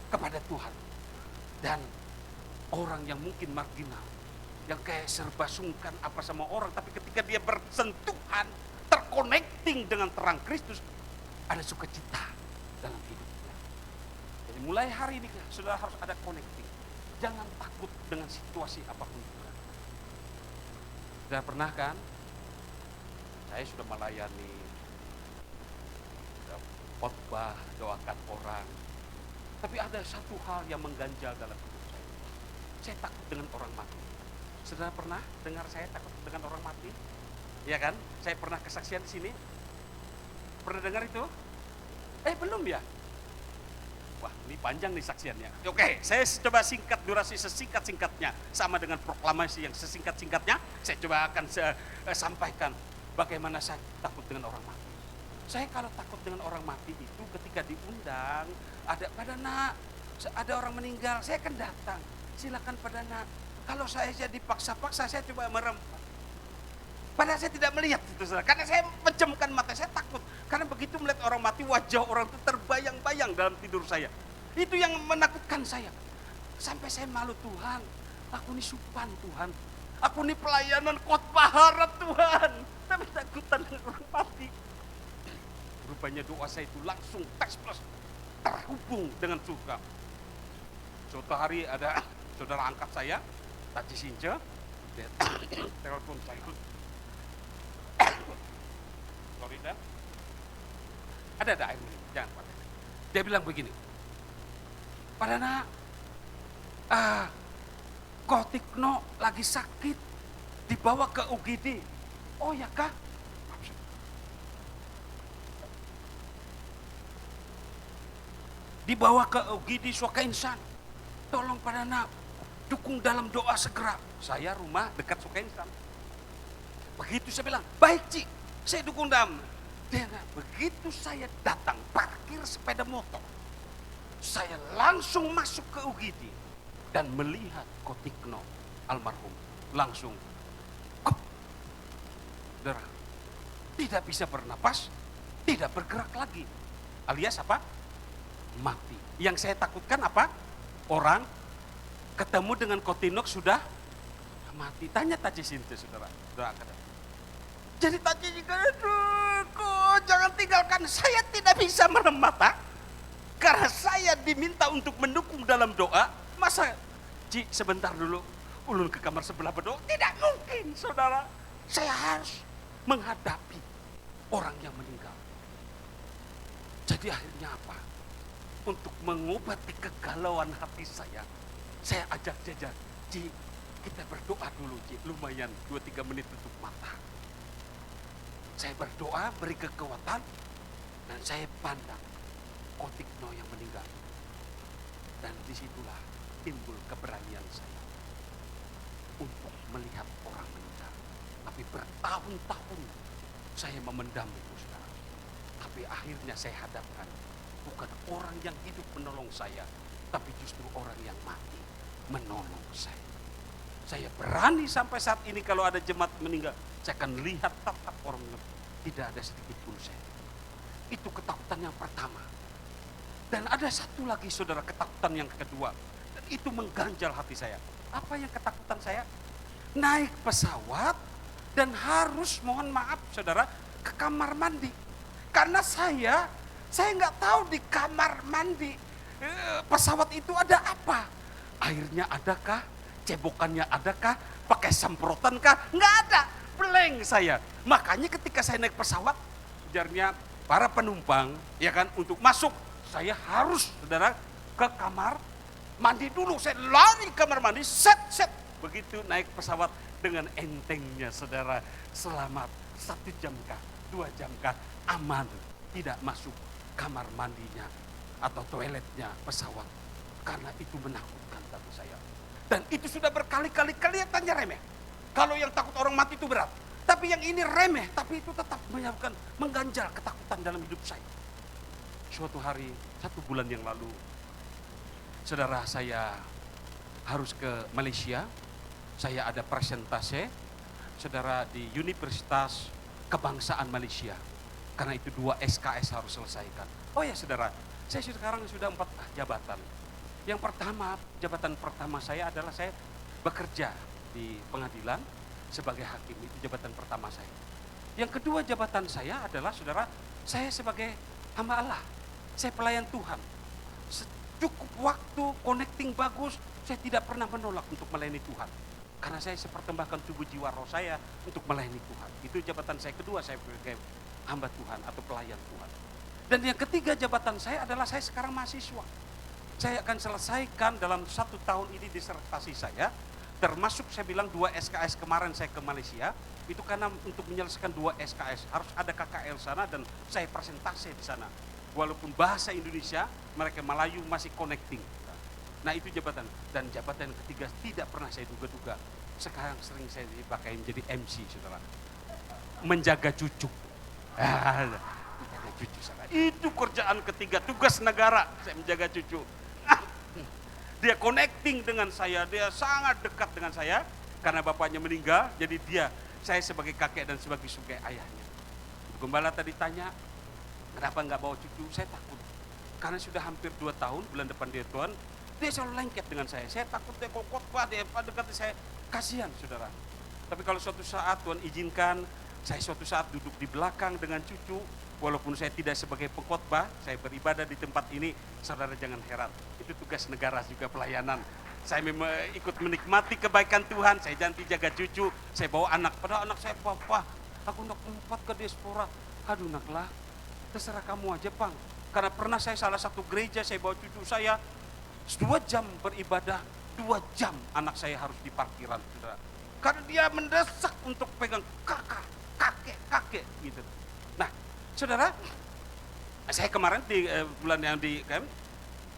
Speaker 1: kepada Tuhan. Dan orang yang mungkin marginal, yang kayak serba sungkan apa sama orang, tapi ketika dia bersentuhan, terconnecting dengan terang Kristus, ada sukacita dalam hidupnya. Jadi mulai hari ini saudara harus ada connecting. Jangan takut dengan situasi apapun juga. Sudah pernah kan? Saya sudah melayani, khotbah, doakan orang. Tapi ada satu hal yang mengganjal dalam hidup saya. Saya takut dengan orang mati. Saudara pernah dengar saya takut dengan orang mati? Ya kan? Saya pernah kesaksian di sini. Pernah dengar itu? Belum ya? Wah, ini panjang nih saksiannya. Oke, saya coba singkat, durasi sesingkat-singkatnya. Sama dengan proklamasi yang sesingkat-singkatnya, saya coba akan sampaikan bagaimana saya takut dengan orang mati. Saya kalau takut dengan orang mati itu ketika diundang, ada orang meninggal, saya akan datang. Silakan pada nak. Kalau saya jadi paksa-paksa, saya coba merempat. Padahal saya tidak melihat itu, saudara. Karena saya pejamkan mata, saya takut. Karena begitu melihat orang mati, wajah orang itu terbayang-bayang dalam tidur saya. Itu yang menakutkan saya. Sampai saya malu, Tuhan, aku ini supan Tuhan. Aku ini pelayanan khotbah harap Tuhan. Tapi takutan dengan orang mati. Rupanya doa saya itu langsung tes plus terhubung dengan surga. Suatu hari ada saudara angkat saya, Taci Sinca, dia telepon saya. Sorry dan ada air minum, jangan pakai. Dia bilang begini, Padana, Kotikno lagi sakit, dibawa ke UGD. Oh ya kah? Dibawa ke UGD Suaka Insan. Tolong Pak Dana, dukung dalam doa segera. Saya rumah dekat Suaka Insan. Begitu saya bilang, baik Ci, saya dukung dalam. Begitu saya datang, parkir sepeda motor, saya langsung masuk ke UGD dan melihat Kotikno almarhum. Langsung, darah, tidak bisa bernapas, tidak bergerak lagi. Alias apa? Mati. Yang saya takutkan apa? Orang ketemu dengan Kotinok sudah mati. Tanya Taji Sinta, saudara. Jadi Taji juga, aduh, kok jangan tinggalkan. Saya tidak bisa merem mata karena saya diminta untuk mendukung dalam doa. Masa, Ci, sebentar dulu, ulun ke kamar sebelah berdoa? Tidak mungkin, saudara. Saya harus menghadapi orang yang meninggal. Jadi akhirnya apa? Untuk mengobati kegalauan hati saya ajak jajan, Ci, kita berdoa dulu, Ci, lumayan 2-3 menit tutup mata. Saya berdoa, beri kekuatan, dan saya pandang Kotikno yang meninggal. Dan disitulah timbul keberanian saya untuk melihat orang meninggal. Tapi bertahun-tahun saya memendam itu, saudara. Tapi akhirnya saya hadapkan, bukan orang yang hidup menolong saya, tapi justru orang yang mati menolong saya. Saya berani sampai saat ini kalau ada jemaat meninggal, saya akan lihat tatap orang meninggal. Tidak ada sedikit pun saya. Itu ketakutan yang pertama. Dan ada satu lagi, saudara, ketakutan yang kedua. Dan itu mengganjal hati saya. Apa yang ketakutan saya? Naik pesawat dan harus, mohon maaf saudara, ke kamar mandi. Karena saya nggak tahu di kamar mandi pesawat itu ada apa. Airnya adakah? Cebokannya adakah? Pakai semprotan kah? Nggak ada. Blank saya. Makanya ketika saya naik pesawat, ujarnya para penumpang, ya kan, untuk masuk, saya harus, saudara, ke kamar mandi dulu. Saya lari ke kamar mandi, set. Begitu naik pesawat dengan entengnya, saudara, selamat 1 jam kah, 2 jam kah, aman, tidak masuk kamar mandinya atau toiletnya pesawat. Karena itu menakutkan bagi saya. Dan itu sudah berkali-kali, kelihatannya remeh. Kalau yang takut orang mati itu berat. Tapi yang ini remeh, tapi itu tetap menyebabkan, mengganjal ketakutan dalam hidup saya. Suatu hari, 1 bulan yang lalu, saudara, saya harus ke Malaysia. Saya ada presentase, saudara, di Universitas Kebangsaan Malaysia. Karena itu 2 SKS harus selesaikan. Oh ya saudara, saya sekarang sudah 4 jabatan. Yang pertama, jabatan pertama saya adalah saya bekerja di pengadilan sebagai hakim. Itu jabatan pertama saya. Yang kedua jabatan saya adalah, saudara, saya sebagai hamba Allah. Saya pelayan Tuhan. Cukup waktu, connecting bagus, saya tidak pernah menolak untuk melayani Tuhan. Karena saya sepertembahkan tubuh jiwa roh saya untuk melayani Tuhan. Itu jabatan saya kedua, saya sebagai hamba Tuhan atau pelayan Tuhan. Dan yang ketiga jabatan saya adalah saya sekarang mahasiswa. Saya akan selesaikan dalam 1 tahun ini disertasi saya, termasuk saya bilang 2 SKS kemarin saya ke Malaysia, itu karena untuk menyelesaikan 2 SKS harus ada KKL sana dan saya presentasi di sana. Walaupun bahasa Indonesia, mereka Melayu masih connecting. Nah itu jabatan. Dan jabatan yang ketiga tidak pernah saya duga-duga. Sekarang sering saya dipakai menjadi MC, saudara. Menjaga cucu. Menjaga cucu, saudara. Itu kerjaan ketiga, tugas negara, saya menjaga cucu. Dia connecting dengan saya, dia sangat dekat dengan saya. Karena bapaknya meninggal, jadi saya sebagai kakek dan sebagai ayahnya. Gembala tadi tanya, kenapa nggak bawa cucu? Saya takut. Karena sudah hampir 2 tahun, bulan depan dia Tuhan, dia selalu lengket dengan saya. Saya takut dia khotbah, dia dekat saya. Kasihan, saudara. Tapi kalau suatu saat Tuhan izinkan, saya suatu saat duduk di belakang dengan cucu, walaupun saya tidak sebagai pengkhotbah, saya beribadah di tempat ini, saudara jangan heran. Itu tugas negara juga, pelayanan. Saya memang ikut menikmati kebaikan Tuhan, saya janji jaga cucu, saya bawa anak. Padahal anak saya, papa, aku nak 4 ke diaspora. Aduh naklah, terserah kamu aja Bang. Karena pernah saya salah satu gereja, saya bawa cucu saya, 2 jam beribadah, 2 jam anak saya harus di parkiran, saudara. karena dia mendesak untuk pegang kakek gitu. Nah, saudara, saya kemarin di bulan yang di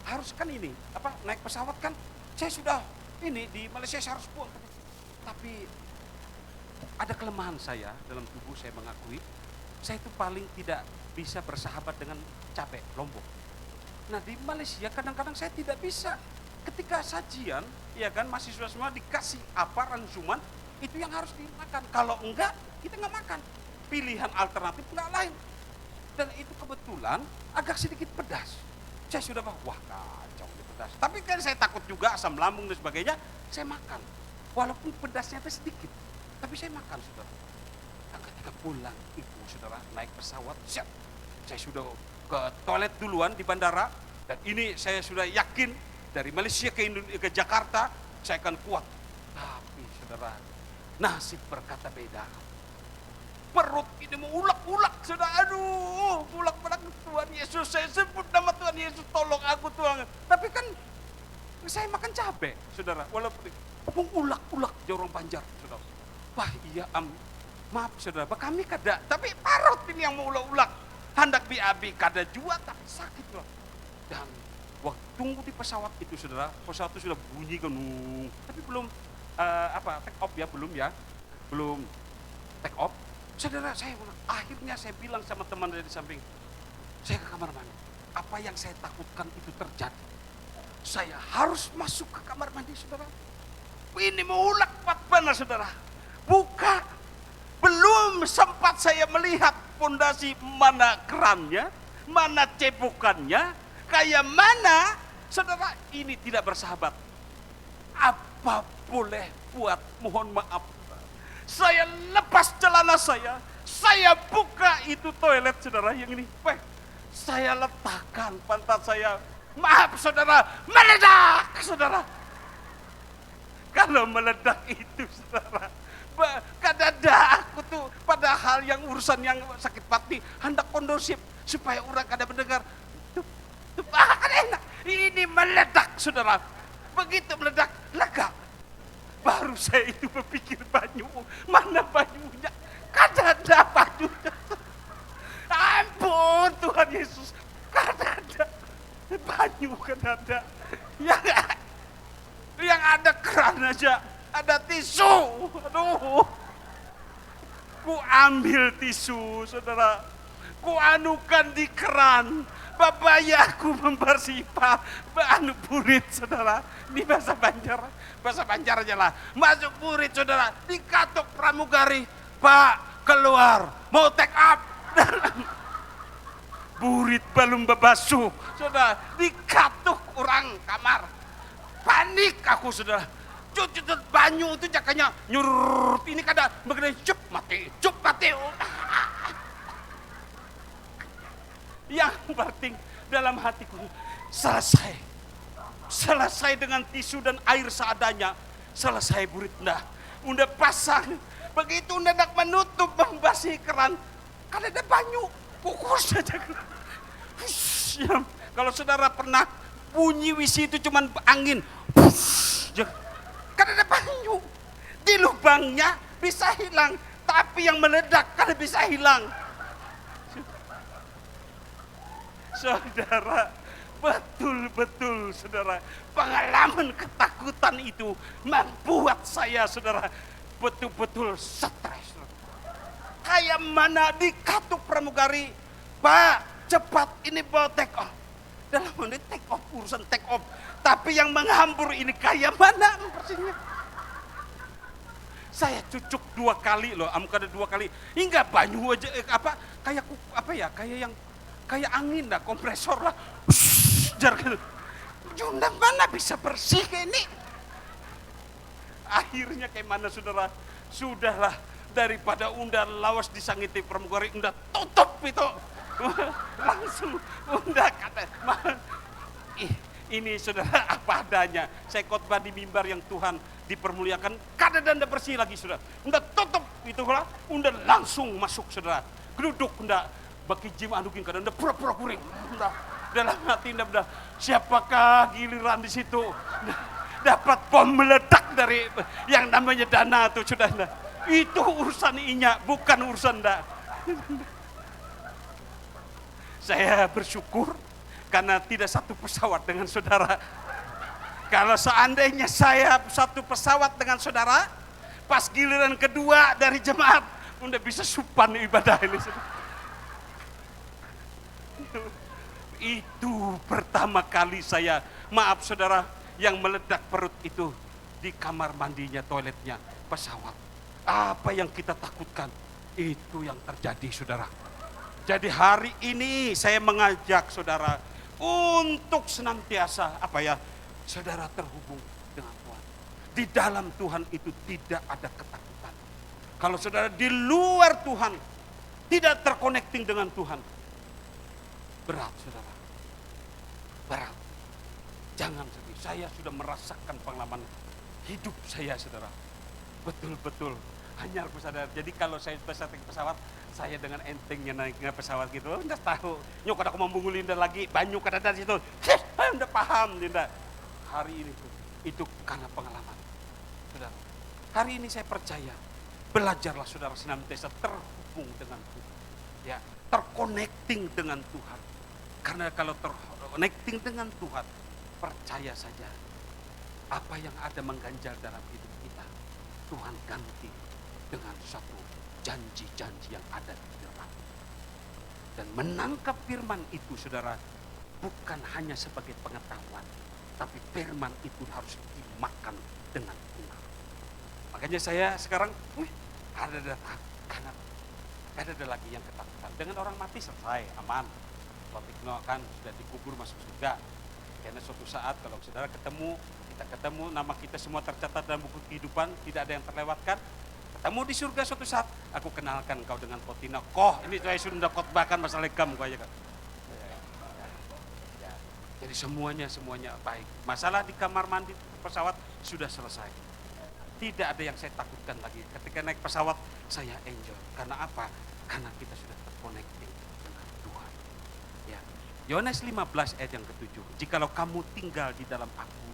Speaker 1: harus kan ini naik pesawat kan, saya sudah ini di Malaysia saya harus pulang, tapi ada kelemahan saya dalam tubuh, saya mengakui saya itu paling tidak bisa bersahabat dengan cabai Lombok. Nah di Malaysia kadang-kadang saya tidak bisa, ketika sajian ya kan mahasiswa semua dikasih rangsuman itu yang harus dimakan, kalau enggak kita nggak makan, pilihan alternatif nggak lain, dan itu kebetulan agak sedikit pedas. Saya sudah wah kacau ini pedas, tapi kan saya takut juga asam lambung dan sebagainya, saya makan walaupun pedasnya itu sedikit, tapi saya makan saudara. Nah, ketika pulang itu saudara naik pesawat, siap, saya sudah ke toilet duluan di bandara, dan ini saya sudah yakin dari Malaysia ke Jakarta saya akan kuat. Tapi saudara, nasib berkata beda. Perut ini mau ulak-ulak, saudara. Aduh, ulak-ulak, Tuhan Yesus, saya sebut nama Tuhan Yesus, tolong aku Tuhan. Tapi kan saya makan cabai, saudara. Walaupun ulak-ulak jorong Banjar, saudara. Wah iya, maaf saudara, kami kada, tapi parut ini yang mau ulak-ulak. Hendak BAB kada jua, tapi sakit loh. Dan waktu tunggu di pesawat itu saudara, pesawat itu sudah bunyi kan, tapi belum take off ya, belum take off. Saudara, akhirnya saya bilang sama teman dari samping, saya ke kamar mandi. Apa yang saya takutkan itu terjadi. Saya harus masuk ke kamar mandi, saudara. Ini mau ulak benar, saudara. Buka. Belum sempat saya melihat pondasi mana kerannya, mana cepukannya, kayak mana, saudara, ini tidak bersahabat. Apa boleh buat, mohon maaf. Saya lepas celana saya buka itu toilet saudara yang ini. Saya letakkan pantat saya, maaf saudara, meledak saudara. Kalau meledak itu saudara, kadada aku tuh padahal yang urusan yang sakit hati hendak kondusif supaya orang kada mendengar. Kan enak. Ini meledak saudara. Begitu meledak, lega. Baru saya itu berpikir banyu, mana banyunya? Kada ada banyunya. Ampun Tuhan Yesus, kada ada banyu, kada ada. Yang ada keran aja, ada tisu. Aduh, ku ambil tisu saudara, ku anukan di keran. Babayaku membersihkan burit saudara. Ini bahasa Banjar aja lah. Masuk burit saudara, dikatuk pramugari. Pak, keluar, mau take up. Burit belum bebasuh saudara, dikatuk orang kamar. Panik aku saudara. Cuci banyu itu jakanya nyurut. Ini kada begini, cup mati. Yang penting dalam hatiku selesai dengan tisu dan air seadanya, selesai burit unda pasang. Begitu unda nak menutup membasahi keran, kan ada banyu, kukus saja. Kalau saudara pernah bunyi WC itu cuman angin, kan ada banyu di lubangnya bisa hilang, tapi yang meledak kan bisa hilang. Saudara, betul-betul saudara, pengalaman ketakutan itu membuat saya saudara betul-betul stres. Kayak mana dikatuk pramugari, Pak cepat ini bawa take off. Dalam ini take off, urusan take off, tapi yang menghambur ini kayak mana persisnya. Saya cucuk 2 kali loh, ada 2 kali, hingga banyu aja kayak angin dah, kompresor lah. Junda mana bisa bersih kayak ini. Akhirnya kayak mana saudara, sudahlah daripada unda lawas disangiti pramugari, unda tutup itu. Langsung unda kata, ini saudara apa adanya. Saya khotbah di mimbar yang Tuhan dipermuliakan, kada anda bersih lagi saudara. Unda tutup itu lah, unda langsung masuk saudara. Duduk unda bagi jim anukin kada, unda pura-pura kuring. Unda dalam hati unda siapakah giliran di situ. dapat bom meledak dari yang namanya dana tuh, saudara. Itu urusan inya, bukan urusan anda. Saya bersyukur karena tidak satu pesawat dengan saudara. Kalau seandainya saya satu pesawat dengan saudara, pas giliran kedua dari jemaat, udah bisa supan ibadah ini. Itu pertama kali saya, maaf saudara, yang meledak perut itu di kamar mandinya, toiletnya pesawat. Apa yang kita takutkan, itu yang terjadi saudara. Jadi hari ini saya mengajak saudara untuk senantiasa saudara terhubung dengan Tuhan. Di dalam Tuhan itu tidak ada ketakutan. Kalau saudara di luar Tuhan, tidak terconnecting dengan Tuhan, berat saudara, berat. Jangan sedih, saya sudah merasakan pengalaman hidup saya saudara. Betul-betul, hanya aku sadar. Jadi kalau saya naik pesawat, saya dengan entengnya naik pesawat gitu, udah tahu, nyok ada aku mau linda lagi, banyak ada dari situ, udah paham, linda. Hari ini itu karena pengalaman, saudara. Hari ini saya percaya, belajarlah saudara senantiasa terhubung dengan Tuhan, ya, terconnecting dengan Tuhan. Karena kalau terconnecting dengan Tuhan, percaya saja, apa yang ada mengganjal dalam hidup kita, Tuhan ganti dengan satu janji-janji yang ada di firman. Dan menangkap firman itu saudara, bukan hanya sebagai pengetahuan, tapi firman itu harus dimakan dengan benar. Makanya saya sekarang, ada lagi yang ketakutan. Dengan orang mati selesai, aman. Topiknya kan sudah dikubur masuk surga. Karena suatu saat kalau saudara kita ketemu, nama kita semua tercatat dalam buku kehidupan, tidak ada yang terlewatkan. Ketemu di surga suatu saat, aku kenalkan kau dengan Potina. Ini saya sudah khotbahkan masalah legam kau aja kan. Ya. Jadi semuanya baik. Masalah di kamar mandi pesawat sudah selesai. Tidak ada yang saya takutkan lagi. Ketika naik pesawat saya enjoy. Karena apa? Karena kita sudah terconnecting dengan Tuhan. Ya. Yohanes 15 ayat yang ke-7. Jikalau kamu tinggal di dalam aku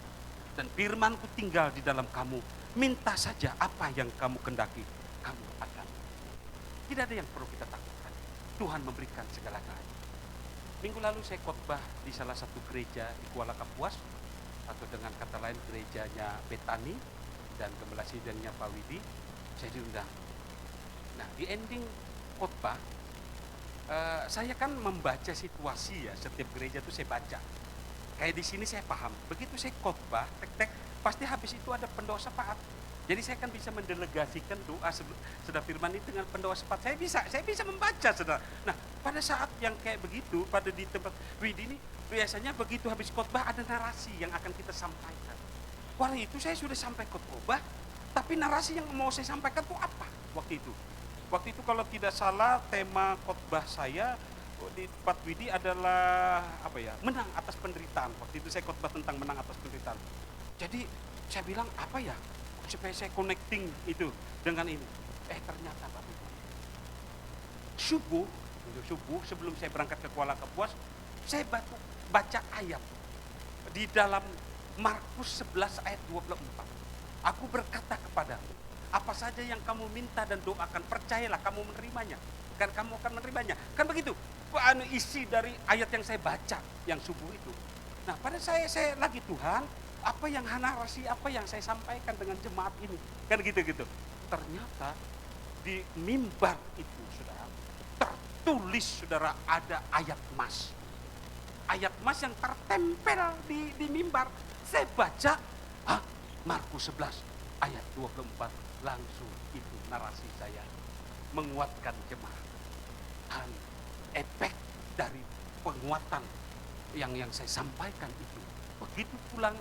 Speaker 1: dan firmanku tinggal di dalam kamu, minta saja apa yang kamu kendaki, kamu akan. Tidak ada yang perlu kita takutkan. Tuhan memberikan segala-galanya. Minggu lalu saya khotbah di salah satu gereja di Kuala Kapuas, atau dengan kata lain gerejanya Betani dan Gembala Sidangnya Pak Widi. Saya diundang. Nah, di ending khotbah, saya kan membaca situasi ya, setiap gereja itu saya baca. Kayak di sini saya paham. Begitu saya khotbah, pasti habis itu ada pendoa syafaat. Jadi saya kan bisa mendelegasikan doa saudara firman itu dengan pendoa syafaat. Saya bisa membaca saudara. Nah, pada saat yang kayak begitu, pada di tempat Widi ini, biasanya begitu habis khotbah ada narasi yang akan kita sampaikan. Waktu itu saya sudah sampai khotbah, tapi narasi yang mau saya sampaikan itu apa waktu itu? Waktu itu kalau tidak salah tema khotbah saya di tempat Widi adalah menang atas penderitaan. Waktu itu saya khotbah tentang menang atas penderitaan. Jadi saya bilang supaya saya connecting itu dengan ini. Ternyata Bapak subuh sebelum saya berangkat ke Kuala Kapuas, saya baca ayat di dalam Markus 11 ayat 24. Aku berkata kepadamu, apa saja yang kamu minta dan doakan, percayalah kamu menerimanya, kan kamu akan menerimanya. Kan begitu isi dari ayat yang saya baca yang subuh itu. Nah, pada saya lagi, Tuhan, apa yang narasi, apa yang saya sampaikan dengan jemaat ini, kan gitu. Ternyata di mimbar itu saudara, tertulis saudara, ada ayat mas yang tertempel di mimbar. Saya baca Markus 11 ayat 24, langsung itu narasi saya menguatkan jemaat. Dan efek dari penguatan yang saya sampaikan itu, begitu pulang,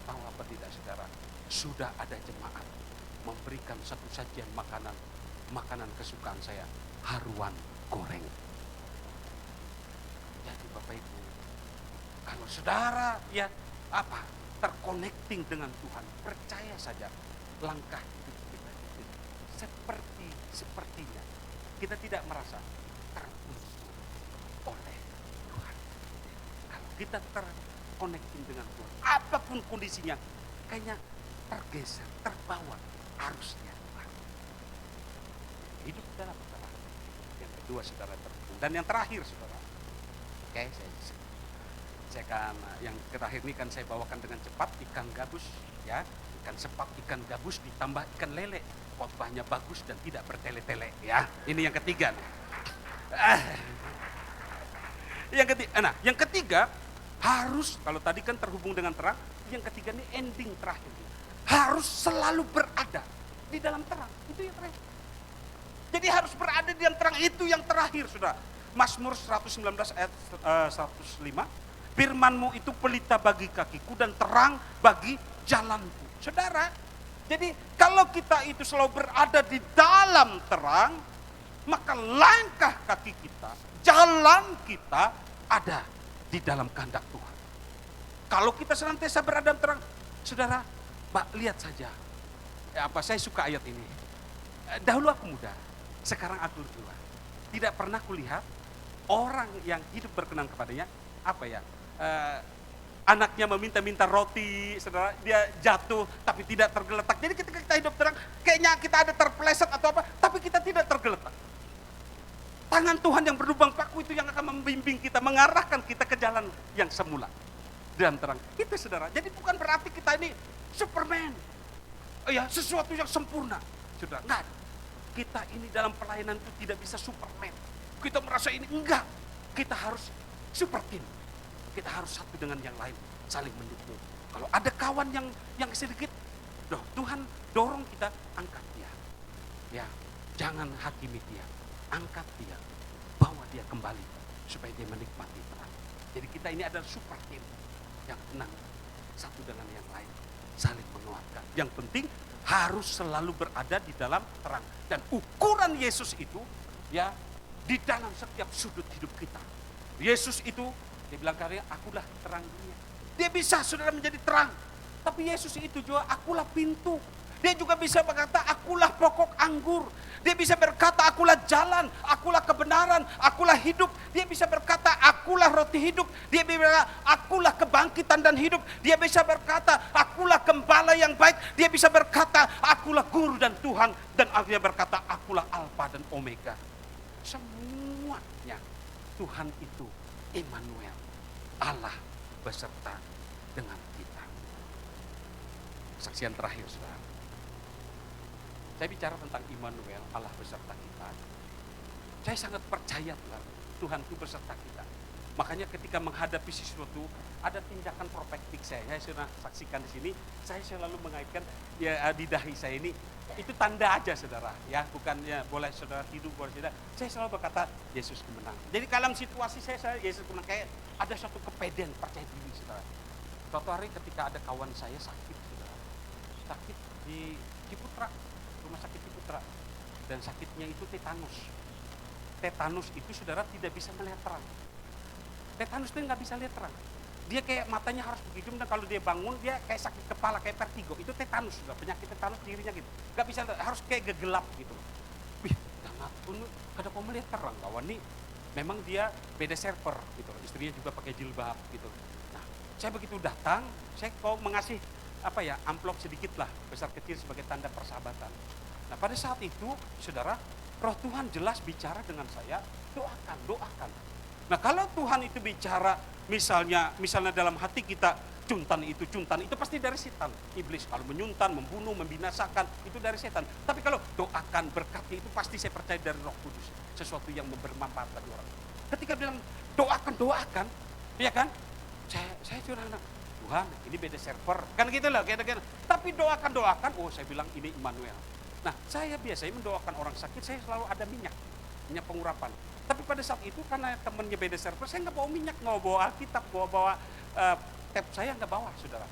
Speaker 1: tahu apa tidak saudara, sudah ada jemaat memberikan satu sajian makanan kesukaan saya, haruan goreng. Jadi Bapak Ibu, kalau saudara terconnecting dengan Tuhan, percaya saja langkah hidup kita itu sepertinya kita tidak merasa terunsur oleh Tuhan. Kalau kita terconnecting dengan Tuhan, apapun kondisinya, kayaknya tergeser, terbawa arusnya Tuhan. Hidup dalam terang. Yang kedua saudara terhubung. Dan yang terakhir saudara. Oke, saya akan, yang terakhir ini kan saya bawakan dengan cepat, ikan gabus, ya, ikan sepat, ikan gabus ditambah ikan lele, khotbahnya bagus dan tidak bertele-tele, ya. Ini yang ketiga. Yang ketiga harus, kalau tadi kan terhubung dengan terang, yang ketiga ini ending terakhir, harus selalu berada di dalam terang, itu yang terakhir. Jadi harus berada di dalam terang, itu yang terakhir, saudara. Mazmur 119 ayat 105. Firman-Mu itu pelita bagi kakiku dan terang bagi jalanku. Saudara, jadi kalau kita itu selalu berada di dalam terang, maka langkah kaki kita, jalan kita ada di dalam kehendak Tuhan. Kalau kita senantiasa berada dalam terang, saudara, lihat saja. Saya suka ayat ini. Dahulu aku muda, sekarang aku tua. Tidak pernah kulihat orang yang hidup berkenan kepadanya, anaknya meminta-minta roti, saudara, dia jatuh tapi tidak tergeletak. Jadi ketika kita hidup terang, kayaknya kita ada terpeleset atau apa, tapi kita tidak tergeletak. Tangan Tuhan yang berlubang paku itu yang akan membimbing kita, mengarahkan kita ke jalan yang semula. Dalam terang. Itu saudara. Jadi bukan berarti kita ini Superman. Sesuatu yang sempurna. Saudara, enggak. Kita ini dalam pelayanan itu tidak bisa Superman. Kita merasa ini, enggak. Kita harus super team. Kita harus satu dengan yang lain, saling mendukung. Kalau ada kawan yang sedikit, Tuhan dorong kita, angkat dia. Ya, jangan hakimi dia. Angkat dia, bawa dia kembali supaya dia menikmati terang. Jadi kita ini adalah super team yang tenang, satu dengan yang lain, saling menguatkan. Yang penting harus selalu berada di dalam terang. Dan ukuran Yesus itu, ya, di dalam setiap sudut hidup kita. Yesus itu, dia bilang karya, akulah terang dunia. Dia bisa saudara menjadi terang. Tapi Yesus itu juga, akulah pintu. Dia juga bisa berkata, akulah pokok anggur. Dia bisa berkata, akulah jalan, akulah kebenaran, akulah hidup. Dia bisa berkata, akulah roti hidup. Dia bisa berkata, akulah kebangkitan dan hidup. Dia bisa berkata, akulah gembala yang baik. Dia bisa berkata, akulah guru dan Tuhan. Dan dia berkata, akulah Alfa dan Omega. Semuanya Tuhan itu Immanuel, Allah beserta dengan kita. Saksian terakhir, saudara. Saya bicara tentang Immanuel, Allah beserta kita. Saya sangat percaya Tuhan itu beserta kita. Makanya ketika menghadapi sesuatu, ada tindakan prospektif saya sudah saksikan di sini. Saya selalu mengaitkan ya di dahi saya ini, itu tanda aja saudara, ya bukannya boleh saudara hidup boleh tidak. Saya selalu berkata Yesus menang. Jadi dalam situasi saya Yesus menang, kayak ada satu kepedean percaya diri saudara. Suatu hari ketika ada kawan saya sakit saudara, sakit di Ciputra, rumah sakit Ciputra, dan sakitnya itu tetanus. Tetanus itu saudara tidak bisa melihat terang. Tetanus itu nggak bisa lihat terang. Dia kayak matanya harus begitu, dan kalau dia bangun dia kayak sakit kepala, kayak vertigo. Itu tetanus, sudah penyakit tetanus dirinya gitu. Gak bisa, harus kayak gelap gitu. Wih, damat pun kada mau melihat terang. Kawan ini memang dia beda server gitu. Istrinya juga pakai jilbab gitu. Nah, saya begitu datang, saya mau mengasih amplop sedikit lah, besar kecil sebagai tanda persahabatan. Nah, pada saat itu, saudara, Roh Tuhan jelas bicara dengan saya, doakan. Nah, kalau Tuhan itu bicara, misalnya dalam hati kita cuntan itu pasti dari setan, iblis. Kalau menyuntan, membunuh, membinasakan, itu dari setan. Tapi kalau doakan, berkati, itu pasti saya percaya dari Roh Kudus, sesuatu yang bermanfaat bagi orang. Ketika bilang doakan, ya kan? Saya curhat, Tuhan, ini beda server, kan gitu loh, kira-kira. Tapi doakan, saya bilang ini Immanuel. Nah, saya biasanya mendoakan orang sakit, saya selalu ada minyak pengurapan. Tapi pada saat itu karena temennya beda server, saya nggak bawa minyak, nggak bawa Alkitab, bawa tab saya nggak bawa, saudara.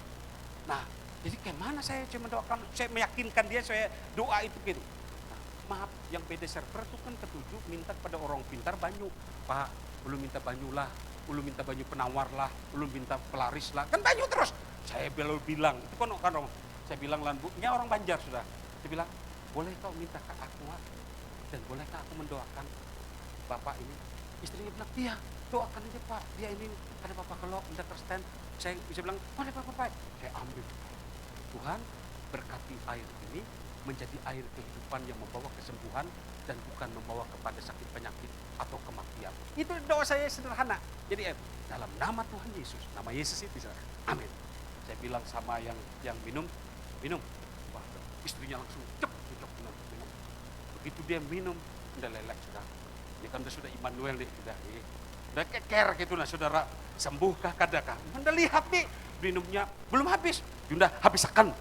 Speaker 1: Nah, jadi kayak mana saya cuma doakan, saya meyakinkan dia, saya doa itu gitu. Nah, maaf, yang beda server itu kan ketujuh minta pada orang pintar banyu. Pak, belum minta banyu lah, belum minta banyu penawar lah, belum minta pelaris lah, kan banyu terus. Saya bilang, itu kan orang, saya bilang lambunya orang Banjar sudah. Saya bilang, boleh kau minta ke aku, dan bolehkah aku mendoakan Bapak ini? Istrinya bilang, iya, doakan aja Pak, dia ini ada Bapak kalau tidak terstand. Saya bisa bilang, mana Bapak? Saya ambil. Tuhan berkati air ini menjadi air kehidupan yang membawa kesembuhan dan bukan membawa kepada sakit penyakit atau kematian. Itu doa saya sederhana. Jadi dalam nama Tuhan Yesus, nama Yesus itu, amin. Saya bilang sama yang minum. Wah, istrinya langsung cep minum. Begitu dia minum, udah lelek sudah. Ini kan sudah Immanuel nih, udah keker gitu lah saudara. Sembuhkah kadakah? Anda lihat nih, minumnya belum habis. Udah habiskan,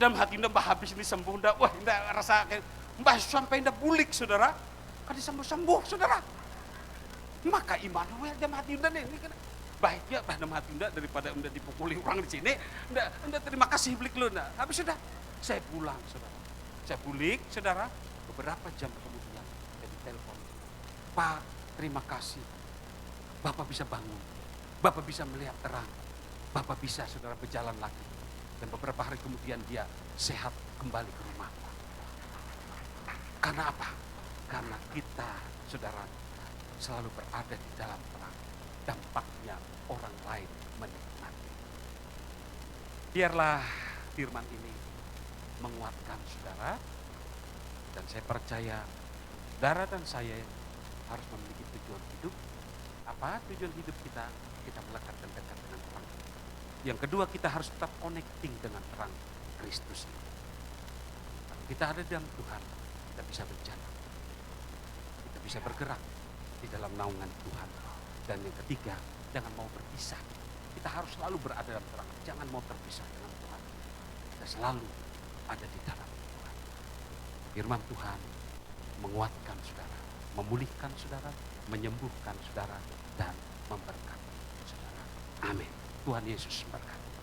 Speaker 1: dalam hati mbah habis ini sembuh, wah rasa mbah sampai bulik saudara, kan sembuh saudara. Maka Immanuel dalam hati nih, ini kan baiknya dalam hati daripada dipukuli orang di sini. Terima kasih balik lu. Habis sudah, saya pulang saudara. Saya bulik saudara, beberapa jam kemudian jadi telepon, Pak terima kasih, Bapak bisa bangun, Bapak bisa melihat terang, Bapak bisa saudara berjalan lagi. Dan beberapa hari kemudian dia sehat kembali ke rumah. Karena apa? Karena kita saudara selalu berada di dalam terang. Dampaknya orang lain menikmati. Biarlah firman ini menguatkan saudara. Dan saya percaya saudara dan saya harus memiliki tujuan hidup. Apa tujuan hidup kita? Kita melekat dan dekat dengan terang. Yang kedua, kita harus tetap connecting dengan terang Kristus. Kalau kita ada dalam Tuhan, kita bisa berjalan. Kita bisa bergerak di dalam naungan Tuhan. Dan yang ketiga, jangan mau berpisah. Kita harus selalu berada dalam terang. Jangan mau terpisah dengan Tuhan. Kita selalu ada di dalam Tuhan. Firman Tuhan menguatkan saudara, memulihkan saudara, menyembuhkan saudara, dan memberkati saudara. Amin. Tuhan Yesus memberkati.